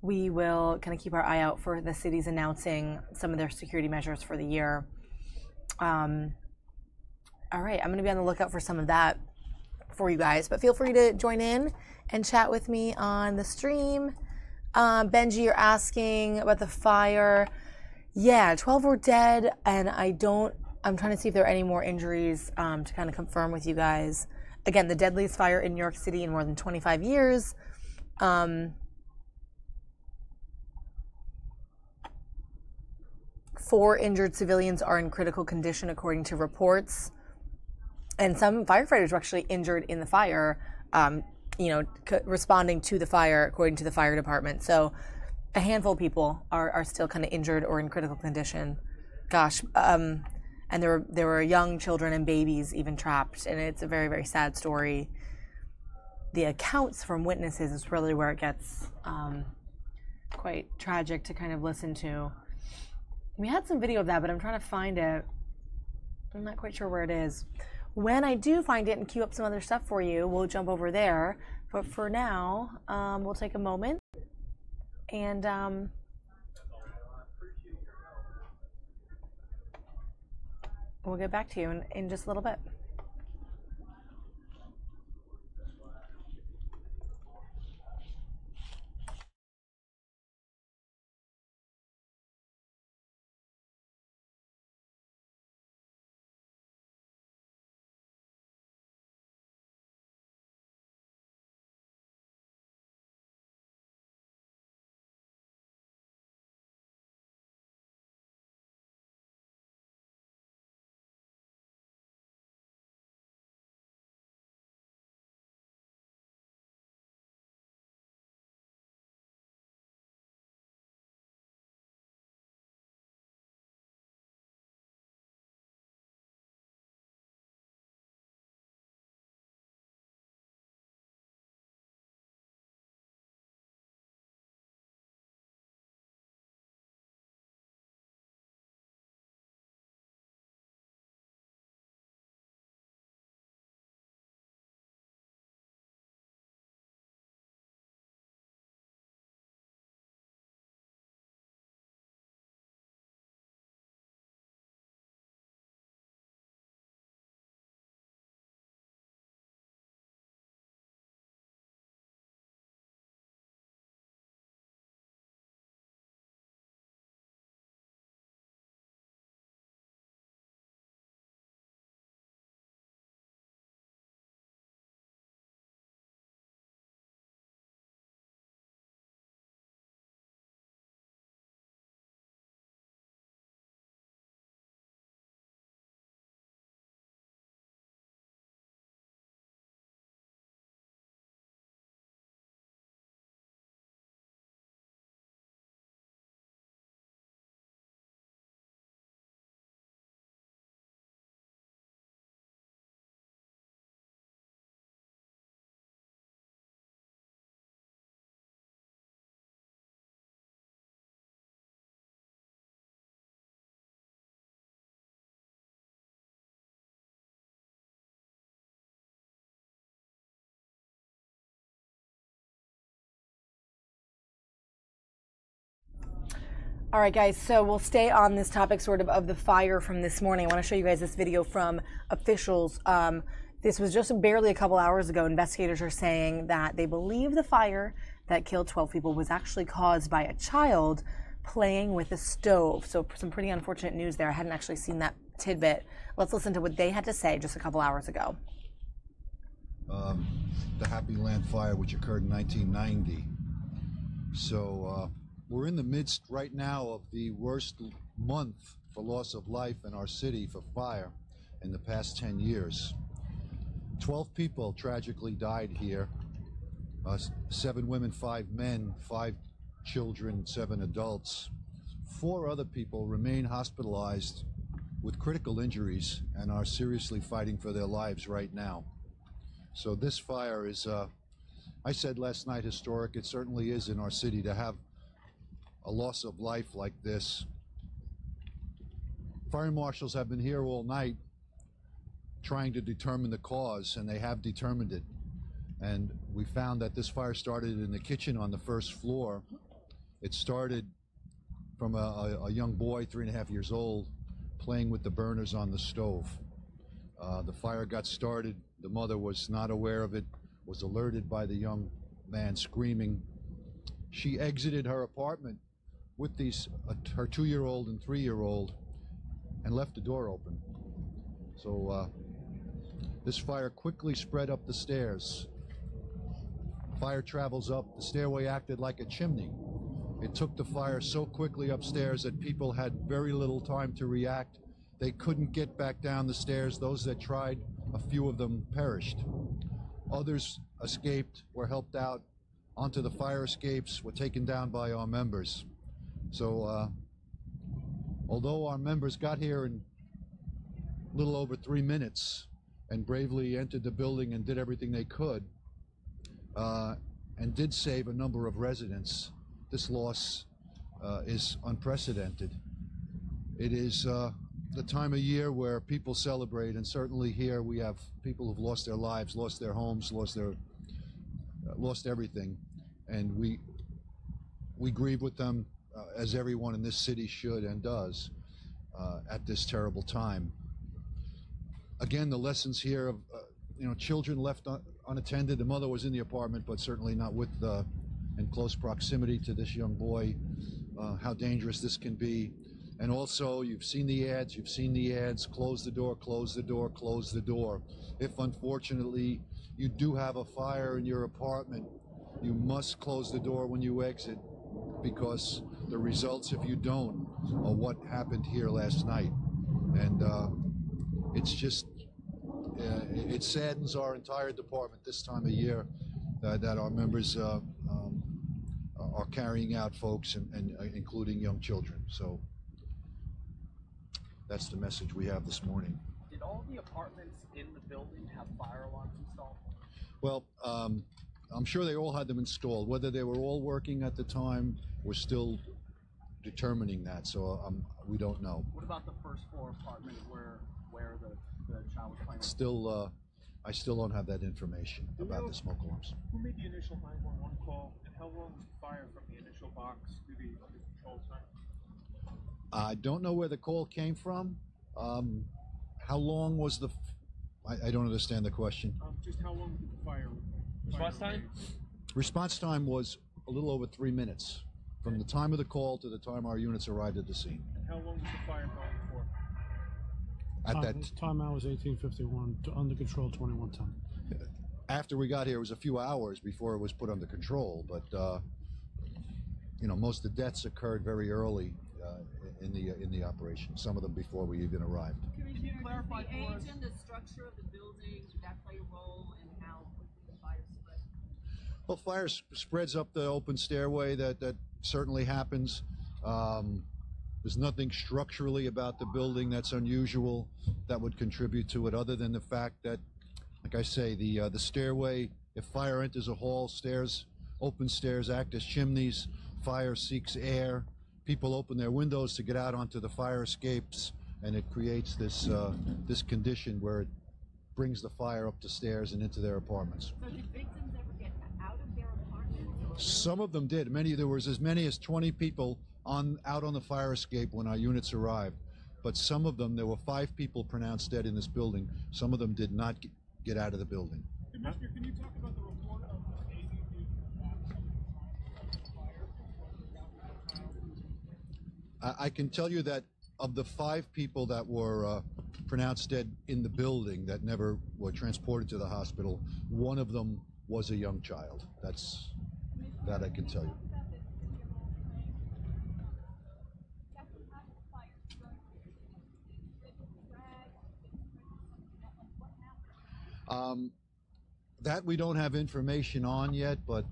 we will kind of keep our eye out for the cities announcing some of their security measures for the year. All right, I'm going to be on the lookout for some of that for you guys, but feel free to join in and chat with me on the stream. Benji, you're asking about the fire. Yeah, 12 were dead, and I'm trying to see if there are any more injuries to kind of confirm with you guys. Again, the deadliest fire in New York City in more than 25 years. 4 injured civilians are in critical condition, according to reports. And some firefighters were actually injured in the fire, responding to the fire, according to the fire department. So a handful of people are still kind of injured or in critical condition. Gosh. And there were young children and babies even trapped. And it's a very, very sad story. The accounts from witnesses is really where it gets quite tragic to kind of listen to. We had some video of that, but I'm trying to find it. I'm not quite sure where it is. When I do find it and queue up some other stuff for you, we'll jump over there. But for now, we'll take a moment and we'll get back to you in just a little bit. All right, guys, so we'll stay on this topic sort of the fire from this morning. I want to show you guys this video from officials. This was just barely a couple hours ago. Investigators are saying that they believe the fire that killed 12 people was actually caused by a child playing with a stove. So some pretty unfortunate news there. I hadn't actually seen that tidbit. Let's listen to what they had to say just a couple hours ago. The Happy Land fire, which occurred in 1990. So we're in the midst right now of the worst month for loss of life in our city for fire in the past 10 years. 12 people tragically died here. 7 women, 5 men, 5 children, 7 adults. 4 other people remain hospitalized with critical injuries and are seriously fighting for their lives right now. So this fire is, I said last night, historic. It certainly is in our city to have a loss of life like this. Fire marshals have been here all night trying to determine the cause, and they have determined it. And we found that this fire started in the kitchen on the first floor. It started from a young boy, 3.5 years old, playing with the burners on the stove. The fire got started. The mother was not aware of it, was alerted by the young man screaming. She exited her apartment with her 2-year-old and 3-year-old and left the door open. So this fire quickly spread up the stairs. Fire travels up. The stairway acted like a chimney. It took the fire so quickly upstairs that people had very little time to react. They couldn't get back down the stairs. Those that tried, a few of them perished. Others escaped, were helped out onto the fire escapes, were taken down by our members. So although our members got here in a little over 3 minutes and bravely entered the building and did everything they could, and did save a number of residents, this loss is unprecedented. It is the time of year where people celebrate, and certainly here we have people who've lost their lives, lost their homes, lost everything, and we grieve with them as everyone in this city should and does at this terrible time. Again, the lessons here of children left unattended. The mother was in the apartment, but certainly not with in close proximity to this young boy. How dangerous this can be. And also, you've seen the ads, close the door, close the door, close the door. If unfortunately you do have a fire in your apartment, you must close the door when you exit, because the results, if you don't, are what happened here last night. And it's just, it saddens our entire department this time of year that our members are carrying out folks, and including young children. So that's the message we have this morning. Did all the apartments in the building have fire alarms installed? Well, I'm sure they all had them installed. Whether they were all working at the time, we're still determining that, so we don't know. What about the first floor apartment where the child was playing? Still, I still don't have that information about the smoke alarms. Who made the initial 911 call, and how long was the fire from the initial box to the control center? I don't know where the call came from. How long was the... I don't understand the question. Just how long did the fire... Response time? Response time was a little over 3 minutes, from the time of the call to the time our units arrived at the scene. And how long was the fire going for? At that time out was 1851, under control 2110. After we got here, it was a few hours before it was put under control, but most of the deaths occurred very early in the operation. Some of them before we even arrived. Can you clarify the age and the structure of the building? Did that play a role in how quickly the fire spread? Well, fire spreads up the open stairway. That certainly happens. There's nothing structurally about the building that's unusual that would contribute to it, other than the fact that, like I say, the stairway, if fire enters a hall, open stairs act as chimneys. Fire seeks air. People open their windows to get out onto the fire escapes, and it creates this this condition where it brings the fire up the stairs and into their apartments. So did victims ever get out of their apartments? Some of them did. There was as many as 20 people out on the fire escape when our units arrived. But some of them, there were 5 people pronounced dead in this building. Some of them did not get out of the building. Commissioner, can you talk about the report of I can tell you that of the 5 people that were pronounced dead in the building that never were transported to the hospital, one of them was a young child. That I can tell you. That we don't have information on yet, but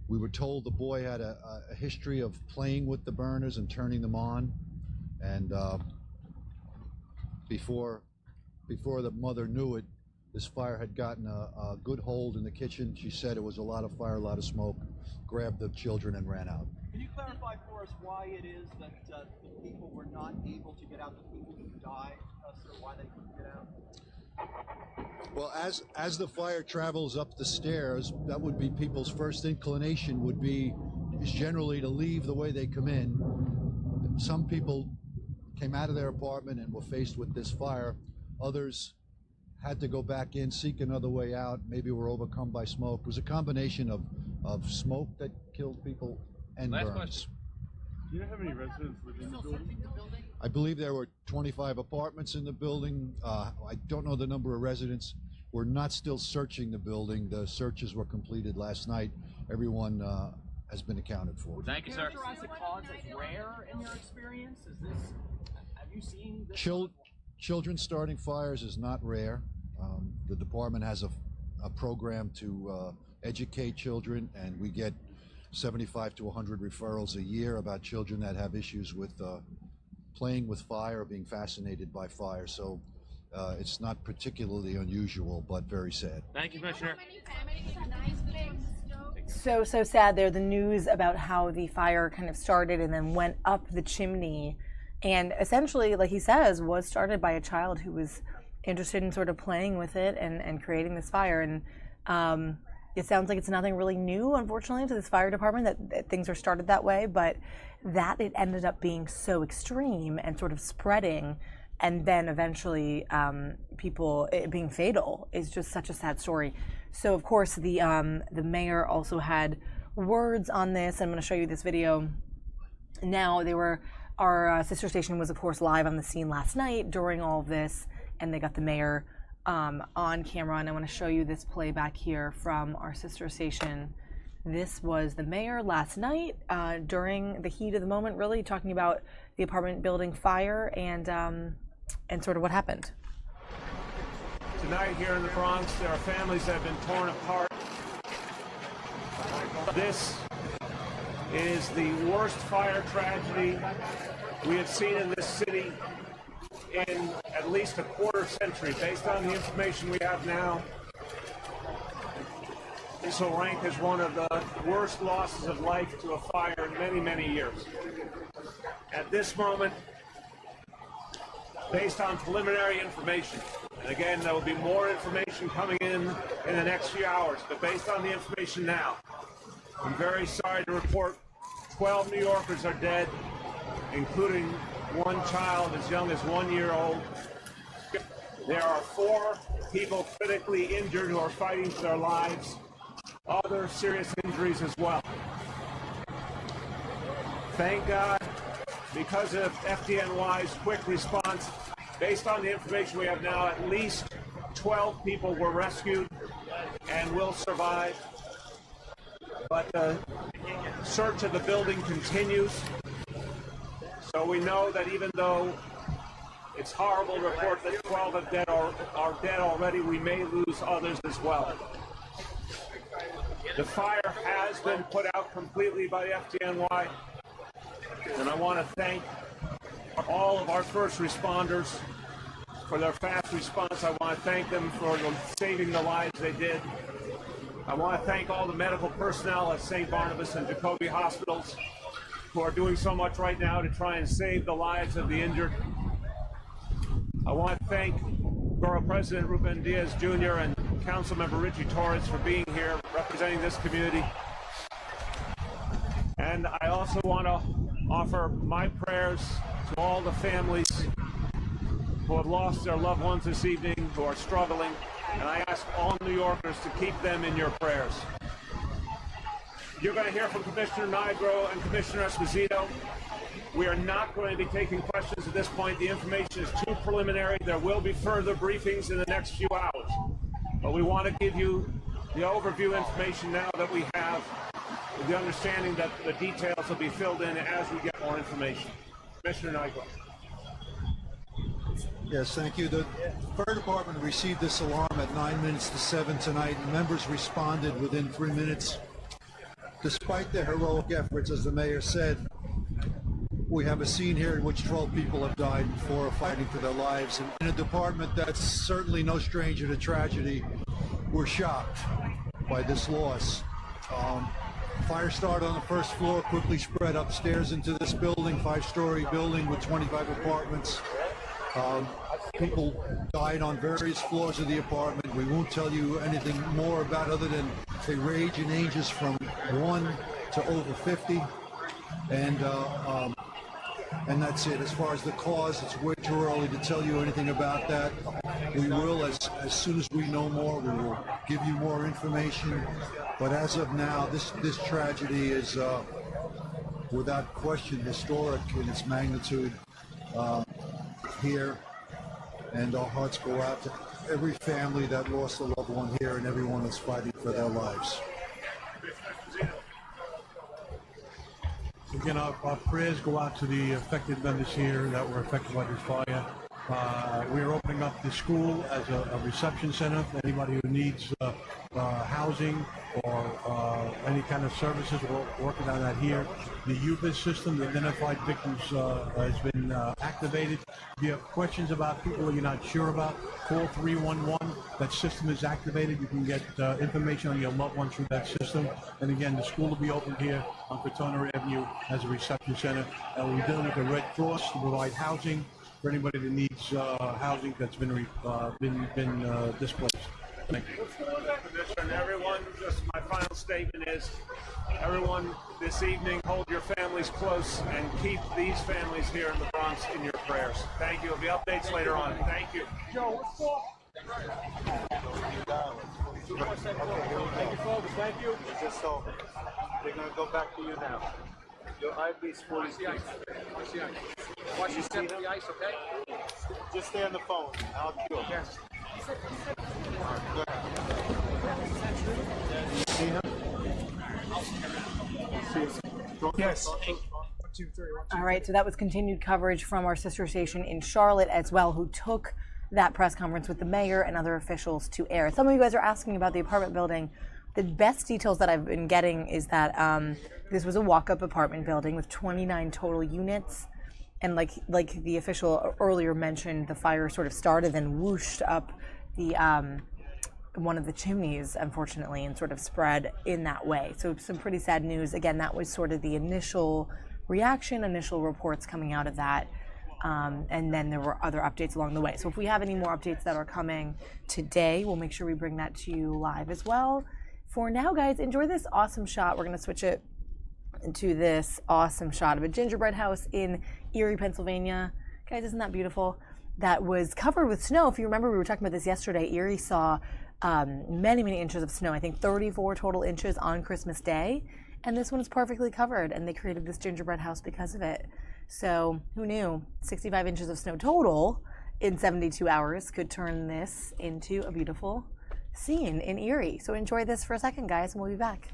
we were told the boy had a history of playing with the burners and turning them on, and before the mother knew it, this fire had gotten a good hold in the kitchen. She said it was a lot of fire, a lot of smoke, grabbed the children and ran out. Can you clarify for us why it is that the people were not able to get out, the people who died, sir, why they couldn't get out? Well, as the fire travels up the stairs, that would be people's first inclination is generally to leave the way they come in. Some people came out of their apartment and were faced with this fire. Others had to go back in, seek another way out, maybe were overcome by smoke. It was a combination of smoke that killed people and burns. Question. Do you have any residents within the building? I believe there were 25 apartments in the building. I don't know the number of residents. We're not still searching the building. The searches were completed last night. Everyone has been accounted for. Thank you, sir. Would you characterize the cause as rare in your experience? Have you seen this? Children starting fires is not rare. The department has a program to educate children, and we get 75 to 100 referrals a year about children that have issues with playing with fire, being fascinated by fire. So it's not particularly unusual, but very sad. Thank you, Commissioner. So sad there. The news about how the fire kind of started and then went up the chimney, and essentially, like he says, was started by a child who was interested in sort of playing with it and creating this fire. And it sounds like it's nothing really new, unfortunately, to this fire department that things are started that way, but that it ended up being so extreme and sort of spreading, and then eventually it being fatal is just such a sad story. So of course the mayor also had words on this. I'm going to show you this video now. Our sister station was of course live on the scene last night during all of this, and they got the mayor on camera, and I want to show you this playback here from our sister station. This was the mayor last night during the heat of the moment, really talking about the apartment building fire and sort of what happened. Tonight here in the Bronx, there are families that have been torn apart. This is the worst fire tragedy we have seen in this city in at least a quarter century. Based on the information we have now, this will rank as one of the worst losses of life to a fire in many, many years. At this moment, based on preliminary information, and again, there will be more information coming in the next few hours, but based on the information now, I'm very sorry to report 12 New Yorkers are dead, including one child as young as 1 year old. There are 4 people critically injured who are fighting for their lives, other serious injuries as well. Thank God, because of FDNY's quick response, based on the information we have now, at least 12 people were rescued and will survive. But the search of the building continues. So we know that even though it's horrible to report that 12 are dead already, we may lose others as well. The fire has been put out completely by the FDNY, and I want to thank all of our first responders for their fast response. I want to thank them for saving the lives they did. I want to thank all the medical personnel at St. Barnabas and Jacobi hospitals who are doing so much right now to try and save the lives of the injured. I want to thank Borough President Ruben Diaz Jr. and Councilmember Richie Torres for being here representing this community. And And I also want to offer my prayers to all the families who have lost their loved ones this evening, who are struggling, and I ask all New Yorkers to keep them in your prayers. You're going to hear from Commissioner Nigro and Commissioner Esposito. We are not going to be taking questions at this point. The information is too preliminary. There will be further briefings in the next few hours. But we want to give you the overview information now that we have, with the understanding that the details will be filled in as we get more information. Commissioner Nigro. Yes, thank you. The fire department received this alarm at 9 minutes to 7 tonight, and members responded within 3 minutes. Despite their heroic efforts, as the mayor said, we have a scene here in which 12 people have died and 4 are fighting for their lives. And in a department that's certainly no stranger to tragedy, we're shocked by this loss. Fire started on the first floor, quickly spread upstairs into this building, 5-story building with 25 apartments. People died on various floors of the apartment. We won't tell you anything more about other than they range in ages from 1 to over 50. And that's it. As far as the cause, it's way too early to tell you anything about that. We will, as soon as we know more, we will give you more information. But as of now, this tragedy is without question historic in its magnitude here. And our hearts go out to every family that lost a loved one here and everyone that's fighting for their lives. Again, our prayers go out to the affected members here that were affected by this fire. We are opening up the school as a reception center for anybody who needs housing or any kind of services. We're working on that here. The UBIS system, the Identified Victims, has been activated. If you have questions about people that you're not sure about, call 311. That system is activated. You can get information on your loved ones through that system. And again, the school will be open here on Cortona Avenue as a reception center. We're dealing with the Red Cross to provide housing for anybody that needs housing that's been displaced. Thank you. And everyone, just my final statement is, everyone this evening, hold your families close and keep these families here in the Bronx in your prayers. Thank you. There'll be updates later on. Thank you. Joe, what's for? Thank you, folks. Thank you. It's just over. We're going to go back to you now. Your IV's 42. Watch your step to the ice, okay? Just stay on the phone. I'll cue him. Yes. See him? Yes. All right, so that was continued coverage from our sister station in Charlotte as well, who took that press conference with the mayor and other officials to air. Some of you guys are asking about the apartment building. The best details that I've been getting is that this was a walk-up apartment building with 29 total units. And like the official earlier mentioned, the fire sort of started and whooshed up the one of the chimneys, unfortunately, and sort of spread in that way. So some pretty sad news. Again, that was sort of the initial reaction, initial reports coming out of that. And then there were other updates along the way. So if we have any more updates that are coming today, we'll make sure we bring that to you live as well. For now, guys, enjoy this awesome shot. We're going to switch it into this awesome shot of a gingerbread house in Erie, Pennsylvania. Guys, isn't that beautiful? That was covered with snow. If you remember, we were talking about this yesterday. Erie saw many, many inches of snow. I think 34 total inches on Christmas Day. And this one is perfectly covered. And they created this gingerbread house because of it. So who knew? 65 inches of snow total in 72 hours could turn this into a beautiful scene in Erie. So enjoy this for a second, guys, and we'll be back.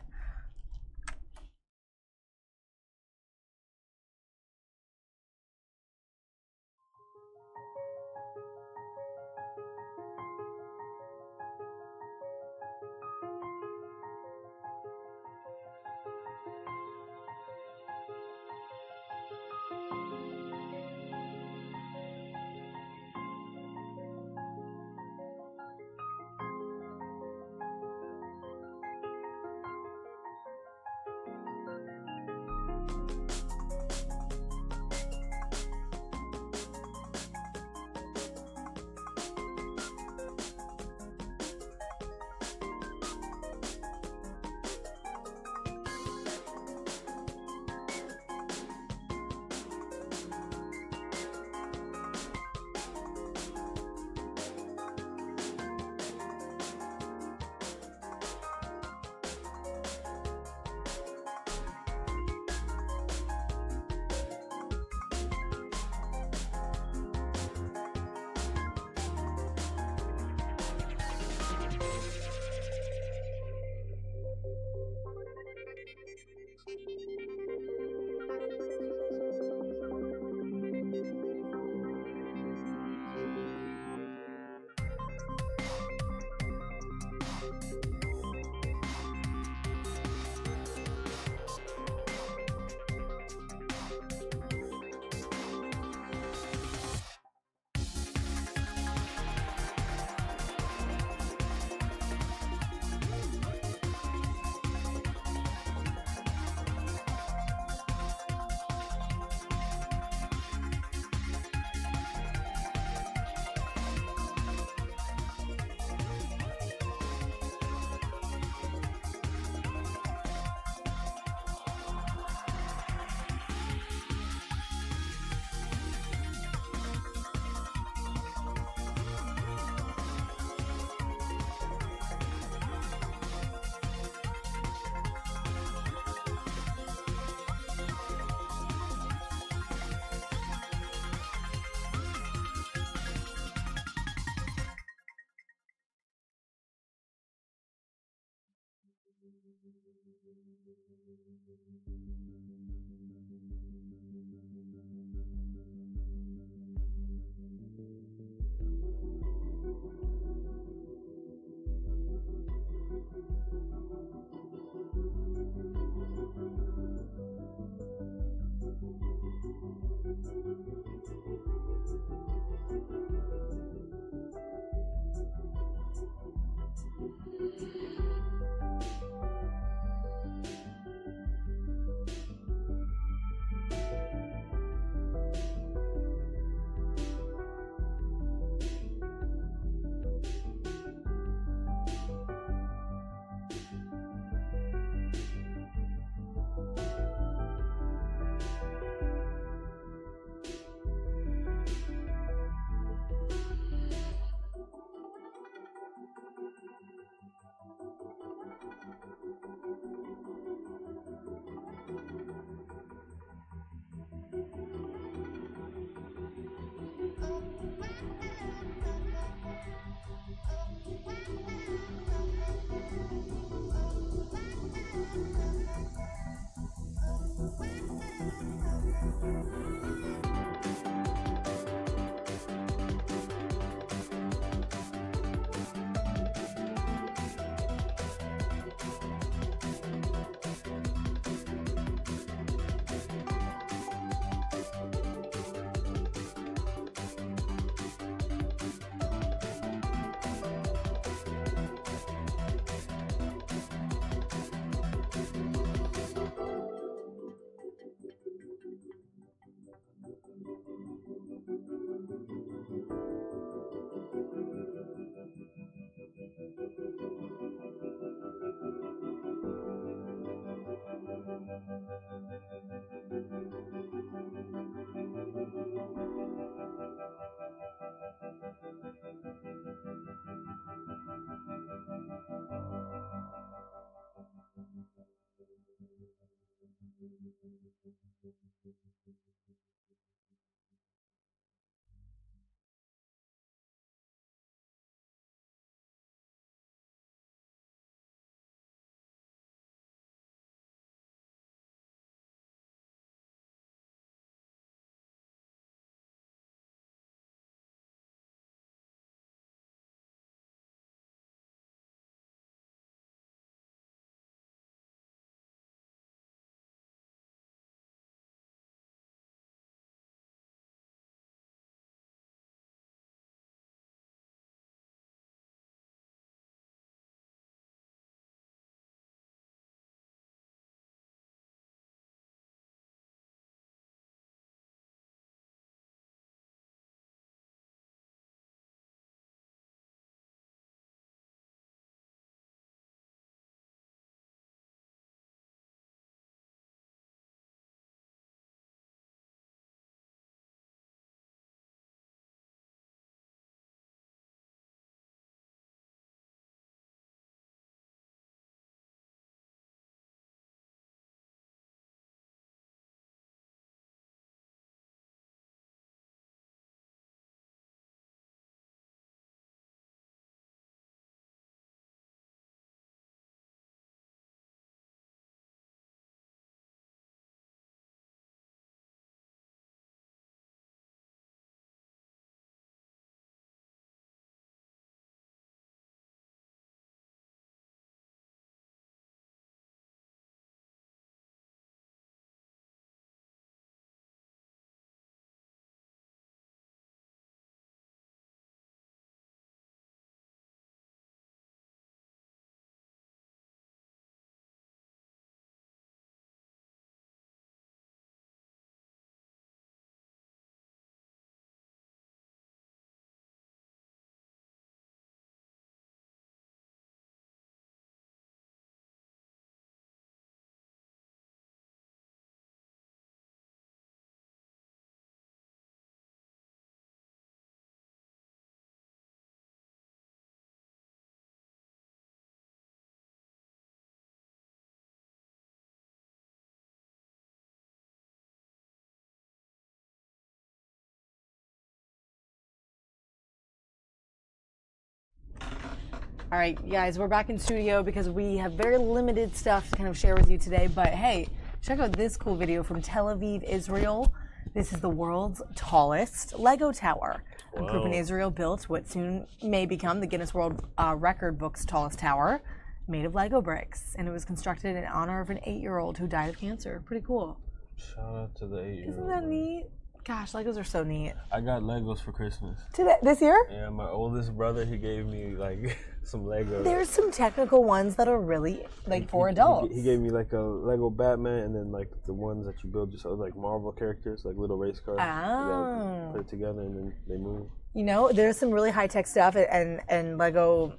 All right, you guys, we're back in studio because we have very limited stuff to kind of share with you today. But hey, check out this cool video from Tel Aviv, Israel. This is the world's tallest Lego tower. A group in Israel built what soon may become the Guinness World Record Book's tallest tower, made of Lego bricks. And it was constructed in honor of an 8-year-old who died of cancer. Pretty cool. Shout out to the 8-year-old. Isn't that neat? Gosh, Legos are so neat. I got Legos for Christmas. This year? Yeah, my oldest brother, he gave me like some Legos. There's some technical ones that are really like for adults. He gave me like a Lego Batman, and then like the ones that you build just like Marvel characters, like little race cars. Oh. You gotta put it together and then they move. You know, there's some really high-tech stuff and Lego,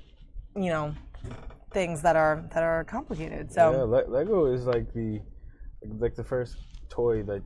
you know, things that are complicated. So yeah, Lego is like the first toy that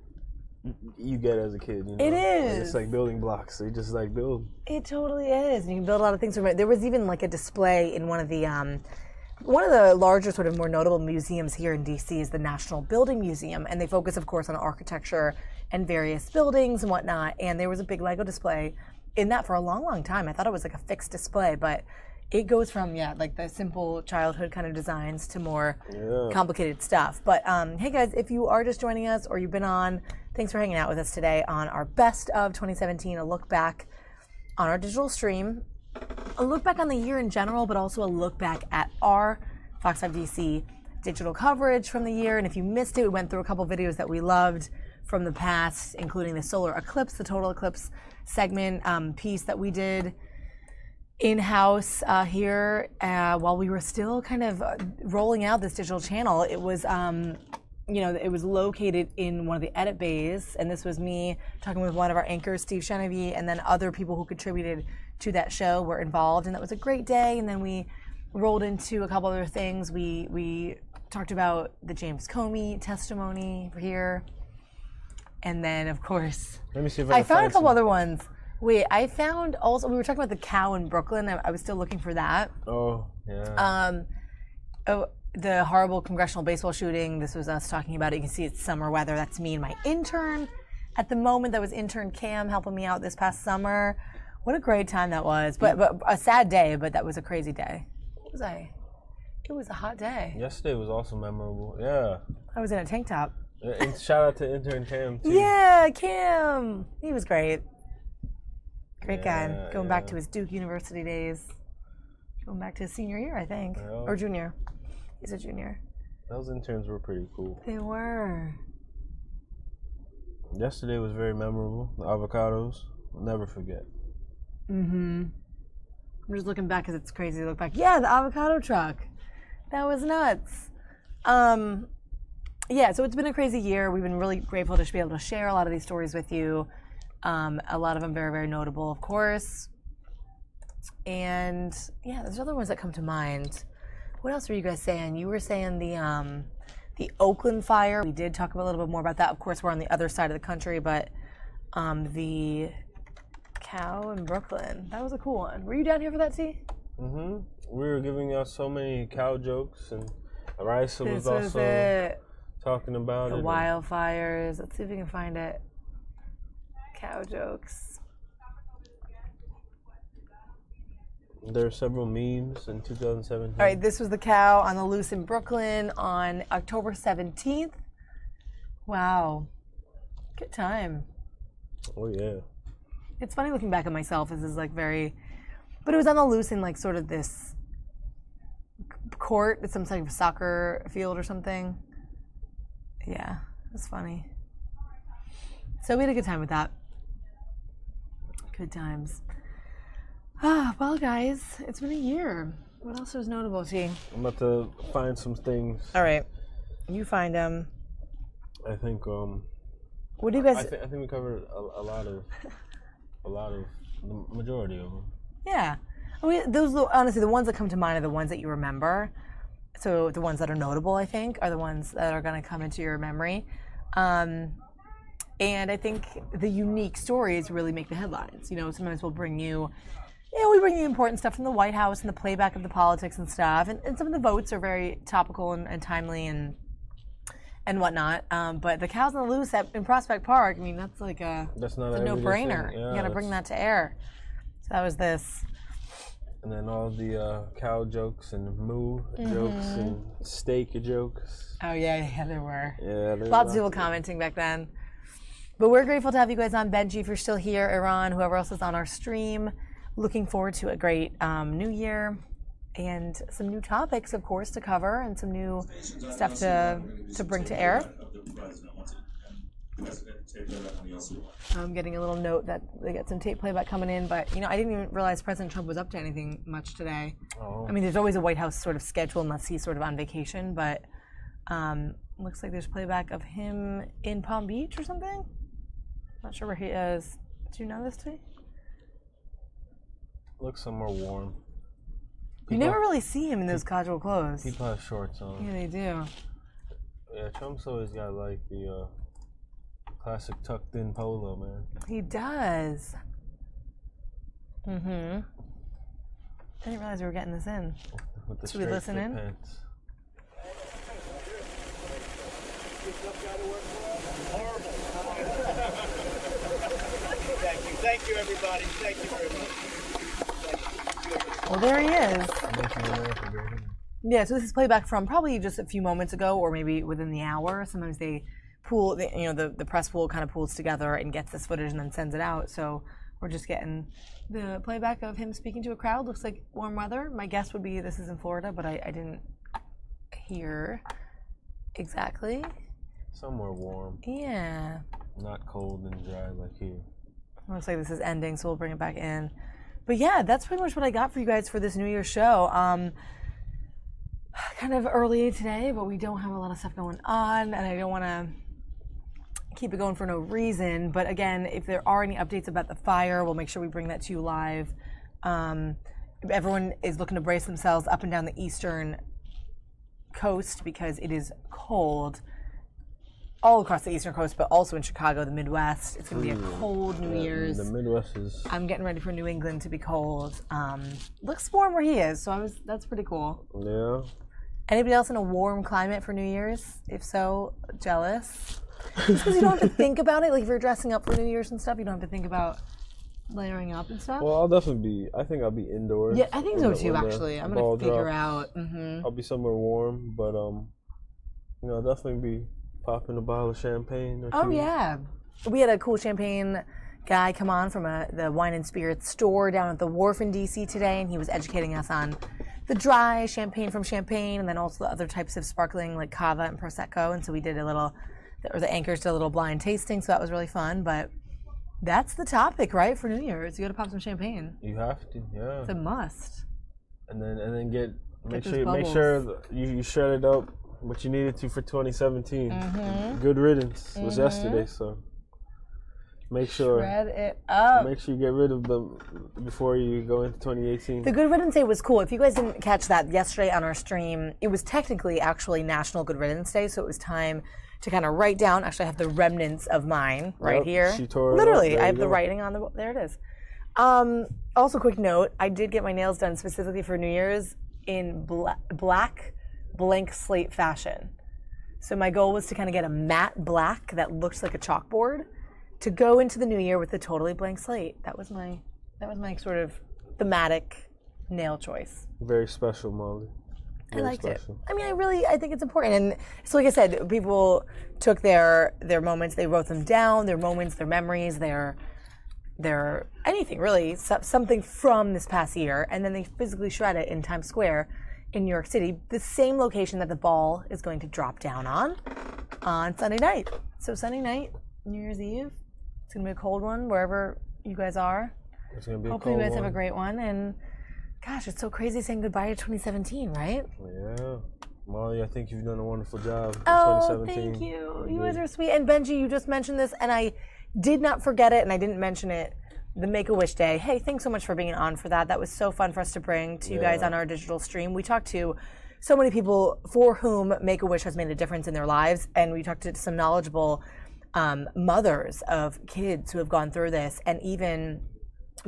you get as a kid. You know? It is. Like, it's like building blocks. So you just like build. It totally is. You can build a lot of things from it. There was even like a display in one of the larger, sort of more notable museums here in DC is the National Building Museum, and they focus, of course, on architecture and various buildings and whatnot. And there was a big Lego display in that for a long, long time. I thought it was like a fixed display, but it goes from like the simple childhood kind of designs to more complicated stuff. But hey guys, if you are just joining us or you've been on, thanks for hanging out with us today on our Best of 2017, a look back on our digital stream, a look back on the year in general, but also a look back at our FOX5DC digital coverage from the year. And if you missed it, we went through a couple videos that we loved from the past, including the solar eclipse, the total eclipse segment piece that we did in-house here while we were still kind of rolling out this digital channel. It was it was located in one of the edit bays, and this was me talking with one of our anchors, Steve Chenevy, and then other people who contributed to that show were involved, and that was a great day. And then we rolled into a couple other things. We talked about the James Comey testimony here, and then of course let me see if I found a couple other ones. Wait, I found also, we were talking about the cow in Brooklyn. I was still looking for that. Oh, yeah. The horrible congressional baseball shooting. This was us talking about it. You can see it's summer weather. That's me and my intern at the moment. That was intern Cam helping me out this past summer. What a great time that was. But a sad day, but that was a crazy day. What was I? It was a hot day. Yesterday was also memorable. Yeah. I was in a tank top. And shout out to intern Cam, too. Yeah, Cam. He was great. Great guy. Going back to his Duke University days. Going back to his senior year, I think. Yeah. Or junior. He's a junior. Those interns were pretty cool. They were. Yesterday was very memorable. The avocados. I'll never forget. Mm-hmm. I'm just looking back because it's crazy to look back. Yeah, the avocado truck. That was nuts. Yeah, so it's been a crazy year. We've been really grateful to be able to share a lot of these stories with you. A lot of them very, very notable, of course. And yeah, there's other ones that come to mind. What else were you guys saying? You were saying the Oakland fire. We did talk a little bit more about that. Of course, we're on the other side of the country, but the cow in Brooklyn. That was a cool one. Were you down here for that, T? Mm-hmm. We were giving out so many cow jokes, and Arisa was also talking about the wildfires. Let's see if we can find it. Cow jokes. There are several memes in 2017. All right, this was the cow on the loose in Brooklyn on October 17th. Wow. Good time. Oh, yeah. It's funny looking back at myself. This is like very... But it was on the loose in like sort of this court. It's some type of soccer field or something. Yeah, it was funny. So we had a good time with that. Good times. Well, guys, it's been a year. What else was notable, T? I'm about to find some things. All right. You find them. I think, what do you guys... I think we covered a lot of the majority of them. Yeah. I mean, those, honestly, the ones that come to mind are the ones that you remember. So the ones that are notable, I think, are the ones that are going to come into your memory. And I think the unique stories really make the headlines. You know, sometimes we'll bring you, we bring you important stuff from the White House and the playback of the politics and stuff. And some of the votes are very topical and timely and whatnot. But the cows on the loose in Prospect Park, I mean, that's like a no-brainer. Yeah, you got to bring that to air. So that was this. And then all the cow jokes and moo jokes and steak jokes. Oh, yeah, there were. Yeah, lots of people commenting back then. But we're grateful to have you guys on. Benji, if you're still here, Iran, whoever else is on our stream. Looking forward to a great new year and some new topics, of course, to cover and some new stuff to bring to air. I'm getting a little note that they got some tape playback coming in, but I didn't even realize President Trump was up to anything much today. Oh. I mean, there's always a White House sort of schedule unless he's sort of on vacation, but looks like there's playback of him in Palm Beach or something. Not sure where he is. Do you know this, T? Looks somewhere warm. You never really see him in those casual clothes. People have shorts on. Yeah, they do. Yeah, Trump's always got like the classic tucked in polo, man. He does. I didn't realize we were getting this in. With the Should we listen in? Pants. Thank you, everybody. Thank you very much. Well, there he is. Yeah, so this is playback from probably just a few moments ago, or maybe within the hour. Sometimes they pool, the press pool kind of pools together and gets this footage and then sends it out. So we're just getting the playback of him speaking to a crowd. Looks like warm weather. My guess would be this is in Florida, but I didn't hear exactly. Somewhere warm. Yeah. Not cold and dry like here. Looks like this is ending, so we'll bring it back in. But yeah, that's pretty much what I got for you guys for this New Year's show. Kind of early today, but we don't have a lot of stuff going on, and I don't want to keep it going for no reason. But again, if there are any updates about the fire, we'll make sure we bring that to you live. Everyone is looking to brace themselves up and down the eastern coast because it is cold all across the eastern coast, but also in Chicago, the Midwest. It's going to be a cold New Year's. The Midwest is... I'm getting ready for New England to be cold. Looks warm where he is, so that's pretty cool. Yeah. Anybody else in a warm climate for New Year's? If so, jealous. Just because you don't have to think about it. Like if you're dressing up for New Year's and stuff, you don't have to think about layering up and stuff. Well, I'll definitely be, I think I'll be indoors. Yeah, I think so too, actually. I'm going to figure out. I'll be somewhere warm, but, I'll definitely be popping a bottle of champagne or two. Oh, yeah. We had a cool champagne guy come on from the wine and spirits store down at the Wharf in D.C. today, and he was educating us on the dry champagne from Champagne and then also the other types of sparkling like Cava and Prosecco. And so we did the anchors did a little blind tasting, so that was really fun. But that's the topic, right, for New Year's. You got to pop some champagne. You have to, yeah. It's a must. And then make sure you shred it up. What you needed to for 2017. Good riddance was yesterday, so make sure shred it up. Make sure you get rid of them before you go into 2018. The Good Riddance Day was cool. If you guys didn't catch that yesterday on our stream, it was technically actually National Good Riddance Day, so it was time to kind of write down. Actually, I have the remnants of mine right here. She tore it literally, up. I have the writing on the. There it is. Also, quick note: I did get my nails done specifically for New Year's in black blank slate fashion. So my goal was to kind of get a matte black that looks like a chalkboard to go into the new year with a totally blank slate. That was my sort of thematic nail choice. Very special, Molly. I liked it. I mean, I think it's important. And so like I said, people took their moments, they wrote them down, their moments, their memories, their anything really, something from this past year, and then they physically shred it in Times Square in New York City, the same location that the ball is going to drop down on Sunday night. So Sunday night, New Year's Eve, it's going to be a cold one wherever you guys are. It's going to be Hopefully a cold you guys one. have a great one. And gosh, it's so crazy saying goodbye to 2017, right? Yeah. Molly, I think you've done a wonderful job in 2017. Thank you. You guys are sweet. And Benji, you just mentioned this, and I did not forget it, and I didn't mention it. The Make-A-Wish Day. Hey, thanks so much for being on for that. That was so fun for us to bring to you guys on our digital stream. We talked to so many people for whom Make-A-Wish has made a difference in their lives, and we talked to some knowledgeable mothers of kids who have gone through this, and even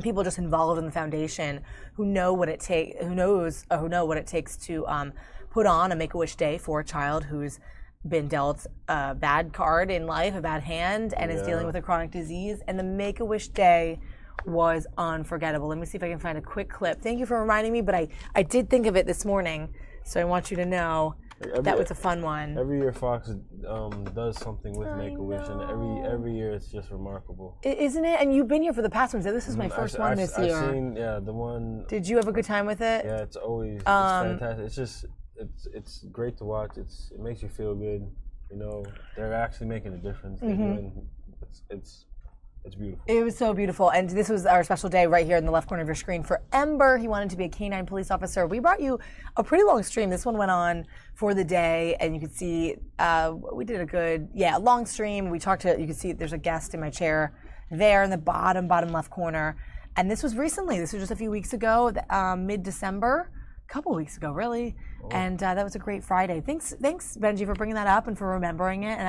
people just involved in the foundation who know what it takes to put on a Make-A-Wish Day for a child who's been dealt a bad card in life, a bad hand, and is dealing with a chronic disease. And the Make-A-Wish Day was unforgettable. Let me see if I can find a quick clip. Thank you for reminding me, but I did think of it this morning, so I want you to know that was a fun one. Every year Fox does something with Make-A-Wish, and every year it's just remarkable. Isn't it? And you've been here for the past ones. This is my first one this year. I've seen, the one. Did you have a good time with it? Yeah, it's always it's fantastic. It's just it's great to watch. It makes you feel good. You know, they're actually making a difference. They're doing, it's beautiful. It was so beautiful. And this was our special day right here in the left corner of your screen for Ember. He wanted to be a canine police officer. We brought you a pretty long stream. This one went on for the day, and you could see we did a good, long stream. We talked to, you could see there's a guest in my chair there in the bottom left corner. And this was recently. This was just a few weeks ago, mid-December. A couple weeks ago, really. Oh. And that was a great Friday. Thanks, Benji, for bringing that up and for remembering it. And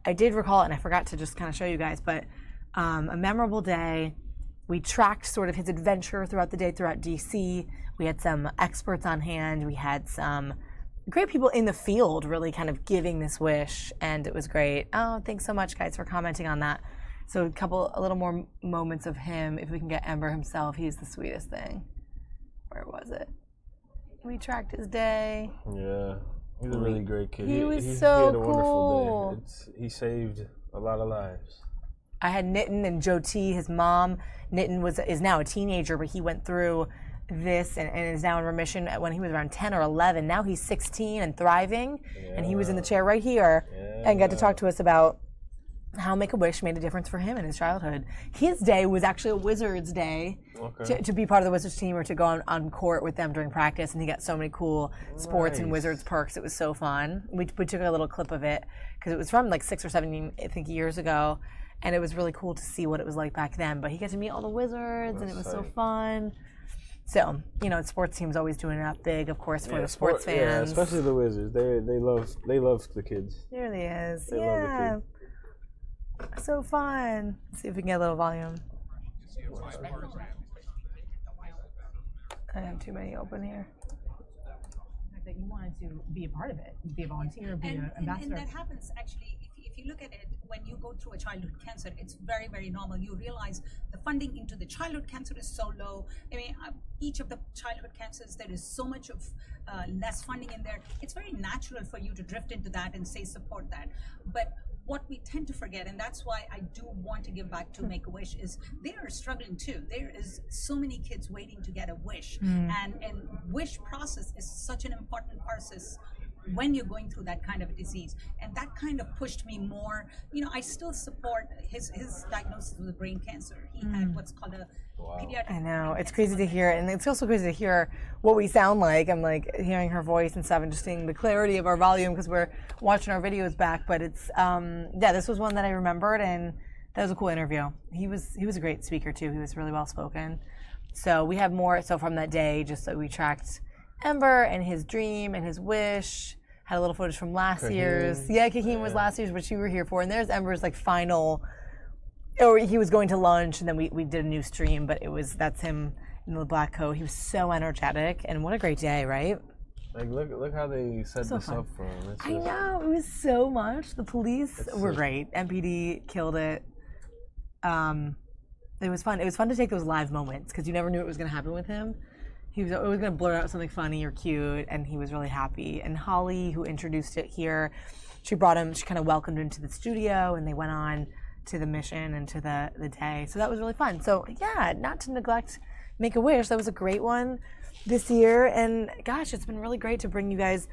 I did recall it, and I forgot to just kind of show you guys, but a memorable day. We tracked sort of his adventure throughout the day, throughout DC. We had some experts on hand. We had some great people in the field really kind of giving this wish, and it was great. Oh, thanks so much, guys, for commenting on that. So a little more moments of him. If we can get Ember himself, he's the sweetest thing. Where was it? We tracked his day. Yeah, he's a really great kid. He was so he had a cool. Wonderful day. He saved a lot of lives. I had Nitin and Jyoti, his mom. Nitin is now a teenager, but he went through this and is now in remission when he was around 10 or 11. Now he's 16 and thriving, and he was in the chair right here and got to talk to us about how Make-A-Wish made a difference for him in his childhood. His day was actually a Wizards day to be part of the Wizards team or to go on court with them during practice, and he got so many cool sports and Wizards perks. It was so fun. We took a little clip of it because it was from like 6 or 7, I think, years ago. And it was really cool to see what it was like back then. But he got to meet all the Wizards, and it was so fun. So, sports teams always doing it up big, of course, for the sports fans. Yeah, especially the Wizards. They love the kids. It really is. They love the kids. So fun. Let's see if we can get a little volume. I have too many open here. That you wanted to be a part of it, be a volunteer, be an ambassador. And that happens actually. If you look at it, when you go through a childhood cancer, it's very, very normal. You realize the funding into the childhood cancer is so low. I mean, each of the childhood cancers, there is so much of less funding in there. It's very natural for you to drift into that and say support that. But what we tend to forget, and that's why I do want to give back to Make-A-Wish, is they are struggling too. There is so many kids waiting to get a wish, and wish process is such an important process when you're going through that kind of a disease. And that kind of pushed me more. I still support his diagnosis with brain cancer. He had what's called a pediatric. I know, it's crazy to hear, and it's also crazy to hear what we sound like. I'm like hearing her voice and stuff, and just seeing the clarity of our volume because we're watching our videos back. But it's this was one that I remembered, and that was a cool interview. He was a great speaker too. He was really well spoken. So we have more. So from that day, just so we tracked Ember and his dream and his wish. Had a little footage from last year's. Yeah, Kahim was last year's, which you were here for. And there's Ember's final. Or he was going to lunch, and then we did a new stream, but that's him in the black coat. He was so energetic, and what a great day, right? Like look how they set this up for him. I know, it was so much. The police were great. MPD killed it. It was fun. It was fun to take those live moments because you never knew what was going to happen with him. He was always going to blurt out something funny or cute, and he was really happy. And Holly, who introduced it here, she brought him, she kind of welcomed him to the studio, and they went on to the mission and to the day. So that was really fun. So yeah, not to neglect Make-A-Wish. That was a great one this year. And gosh, it's been really great to bring you guys,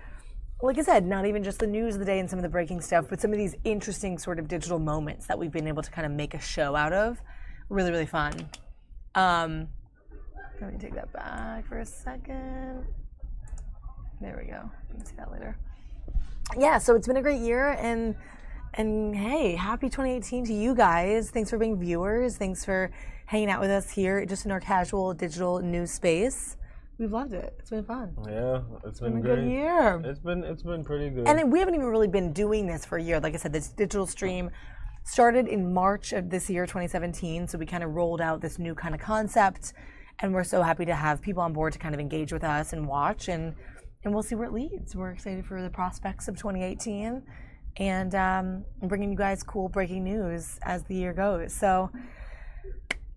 like I said, not even just the news of the day and some of the breaking stuff, but some of these interesting sort of digital moments that we've been able to kind of make a show out of. Really, really fun. Let me take that back for a second. There we go. You can see that later. Yeah, so it's been a great year, and hey, happy 2018 to you guys. Thanks for being viewers. Thanks for hanging out with us here just in our casual digital news space. We've loved it. It's been fun. Yeah, it's been a great. Good year. It's been pretty good. And we haven't even really been doing this for a year. Like I said, this digital stream started in March of this year, 2017. So we kind of rolled out this new kind of concept. And we're so happy to have people on board to kind of engage with us and watch, and we'll see where it leads. We're excited for the prospects of 2018 and bringing you guys cool breaking news as the year goes. So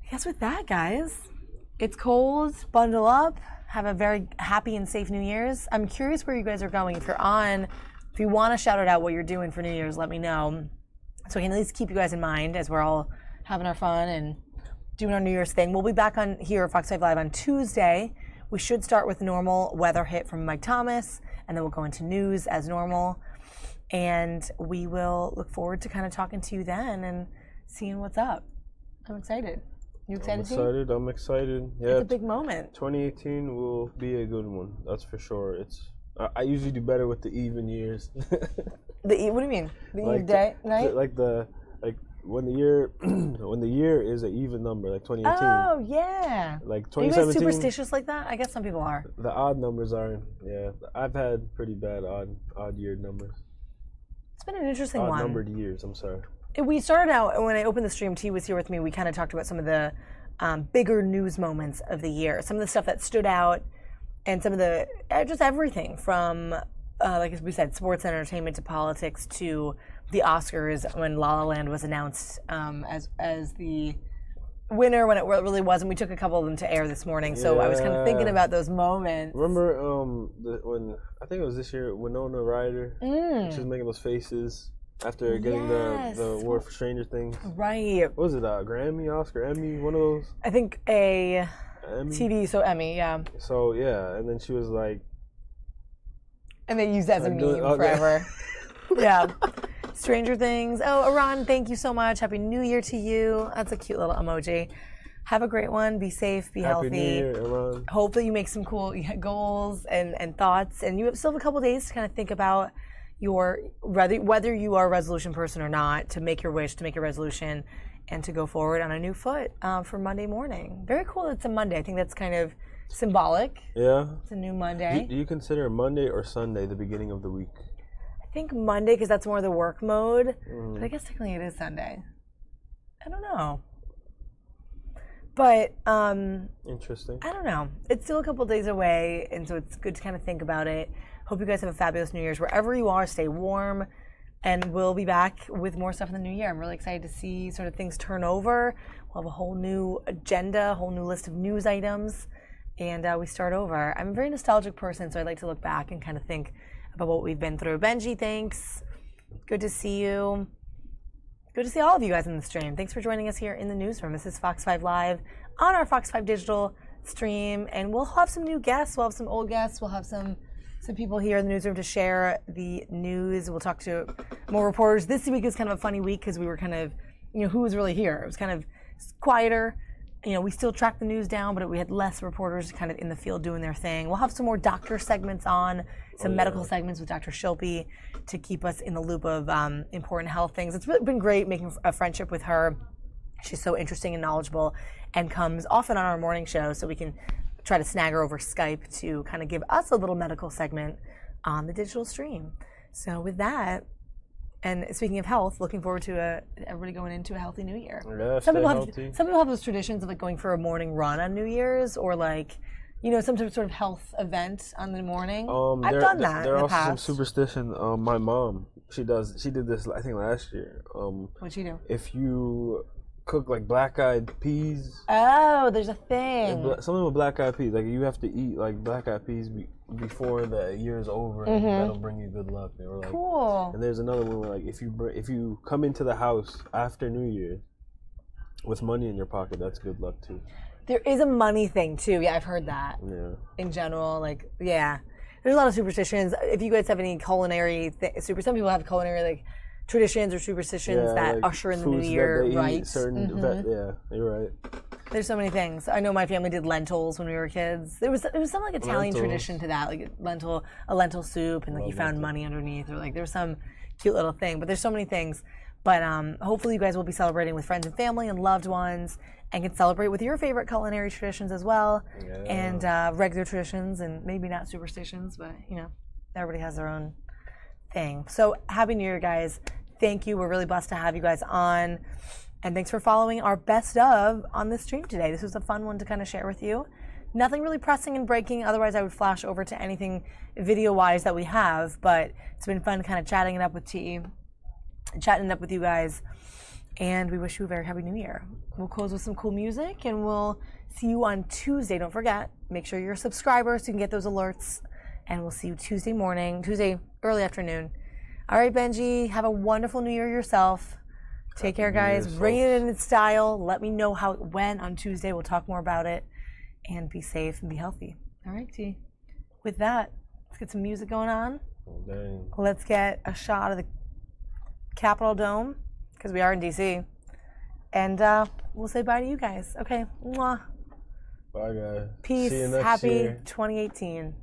I guess with that, guys, it's cold. Bundle up. Have a very happy and safe New Year's. I'm curious where you guys are going. If you want to shout it out what you're doing for New Year's, let me know. So I can at least keep you guys in mind as we're all having our fun and doing our New Year's thing. We'll be back on here at Fox 5 Live on Tuesday. We should start with normal weather hit from Mike Thomas, and then we'll go into news as normal. And we will look forward to kind of talking to you then and seeing what's up. I'm excited. You excited? I'm excited. Yeah, it's a big moment. 2018 will be a good one. That's for sure. I usually do better with the even years. What do you mean? The eve day night? When the year is an even number, like 2018. Oh yeah. Like 2017. Are you guys superstitious like that? I guess some people are. The odd numbers aren't. Yeah, I've had pretty bad odd year numbers. It's been an interesting one. Odd numbered years. I'm sorry. We started out, when I opened the stream, T was here with me, we kind of talked about some of the bigger news moments of the year, some of the stuff that stood out, and some of the, just everything from, like we said, sports and entertainment to politics to the Oscars when La La Land was announced as the winner when it really wasn't. We took a couple of them to air this morning, so I was kind of thinking about those moments. Remember when, I think it was this year, Winona Ryder, she was making those faces. After getting the award for Stranger Things. Right. What was it? Grammy, Oscar, Emmy, one of those? I think a Emmy? TV, so Emmy, yeah. So, yeah, and then she was like... And they used that as a meme forever. Yeah. Stranger Things. Oh, Iran, thank you so much. Happy New Year to you. That's a cute little emoji. Have a great one. Be safe. Be healthy. Happy New Year, Iran. Hope that you make some cool goals and thoughts. And you still have a couple days to kind of think about whether you are a resolution person or not, to make your wish, to make your resolution, and to go forward on a new foot for Monday morning. Very cool. It's a Monday. I think that's kind of symbolic. Yeah. It's a new Monday. Do you consider Monday or Sunday the beginning of the week? I think Monday because that's more the work mode. But I guess technically it is Sunday. I don't know. But interesting. I don't know. It's still a couple days away, and so it's good to kind of think about it. Hope you guys have a fabulous New Year's. Wherever you are, stay warm. And we'll be back with more stuff in the new year. I'm really excited to see sort of things turn over. We'll have a whole new agenda, a whole new list of news items. And we start over. I'm a very nostalgic person, so I like to look back and kind of think about what we've been through. Benji, thanks. Good to see you. Good to see all of you guys in the stream. Thanks for joining us here in the newsroom. This is Fox 5 Live on our Fox 5 Digital stream. And we'll have some new guests. We'll have some old guests. We'll have some people here in the newsroom to share the news. We'll talk to more reporters. This week is kind of a funny week because we were kind of, who was really here? It was kind of quieter. We still track the news down, but we had less reporters kind of in the field doing their thing. We'll have some more doctor segments on, some medical segments with Dr. Shilpi to keep us in the loop of important health things. It's been great making a friendship with her. She's so interesting and knowledgeable and comes often on our morning show, so we can try to snag her over Skype to kind of give us a little medical segment on the digital stream. So with that, and speaking of health, looking forward to everybody going into a healthy New Year. Yeah, some people have those traditions of like going for a morning run on New Year's, or like, some sort of health event on the morning. I've done that. There are in the also past. some superstition. My mom, she did this I think last year. What'd she do? If you cook like black-eyed peas. Oh, there's a thing. Something with black-eyed peas. Like you have to eat like black-eyed peas before the year is over, and that'll bring you good luck. They were like, cool. And there's another one where like if you come into the house after New Year with money in your pocket, that's good luck too. There is a money thing too. Yeah, I've heard that. Yeah. In general, like there's a lot of superstitions. If you guys have any culinary some people have culinary like traditions or superstitions that like usher in the new year, right? Yeah, you're right. There's so many things. I know my family did lentils when we were kids. It was some like Italian tradition to that, like a lentil soup, and like you found money underneath, or like there was some cute little thing. But there's so many things. But hopefully you guys will be celebrating with friends and family and loved ones, and can celebrate with your favorite culinary traditions as well, and regular traditions, and maybe not superstitions, but everybody has their own thing. So happy New Year, guys. Thank you. We're really blessed to have you guys on. And thanks for following our best of on this stream today. This was a fun one to kind of share with you. Nothing really pressing and breaking. Otherwise, I would flash over to anything video-wise that we have. But it's been fun kind of chatting it up with T, chatting it up with you guys. And we wish you a very happy new year. We'll close with some cool music, and we'll see you on Tuesday. Don't forget, make sure you're a subscriber so you can get those alerts. And we'll see you Tuesday morning, Tuesday early afternoon. All right, Benji, have a wonderful new year yourself. Take care, guys. Bring it in style. Let me know how it went on Tuesday. We'll talk more about it. And be safe and be healthy. All right, T. With that, let's get some music going on. Oh, dang. Let's get a shot of the Capitol Dome, because we are in D.C. And we'll say bye to you guys. Okay. Mwah. Bye, guys. Peace. See you next Happy year. 2018.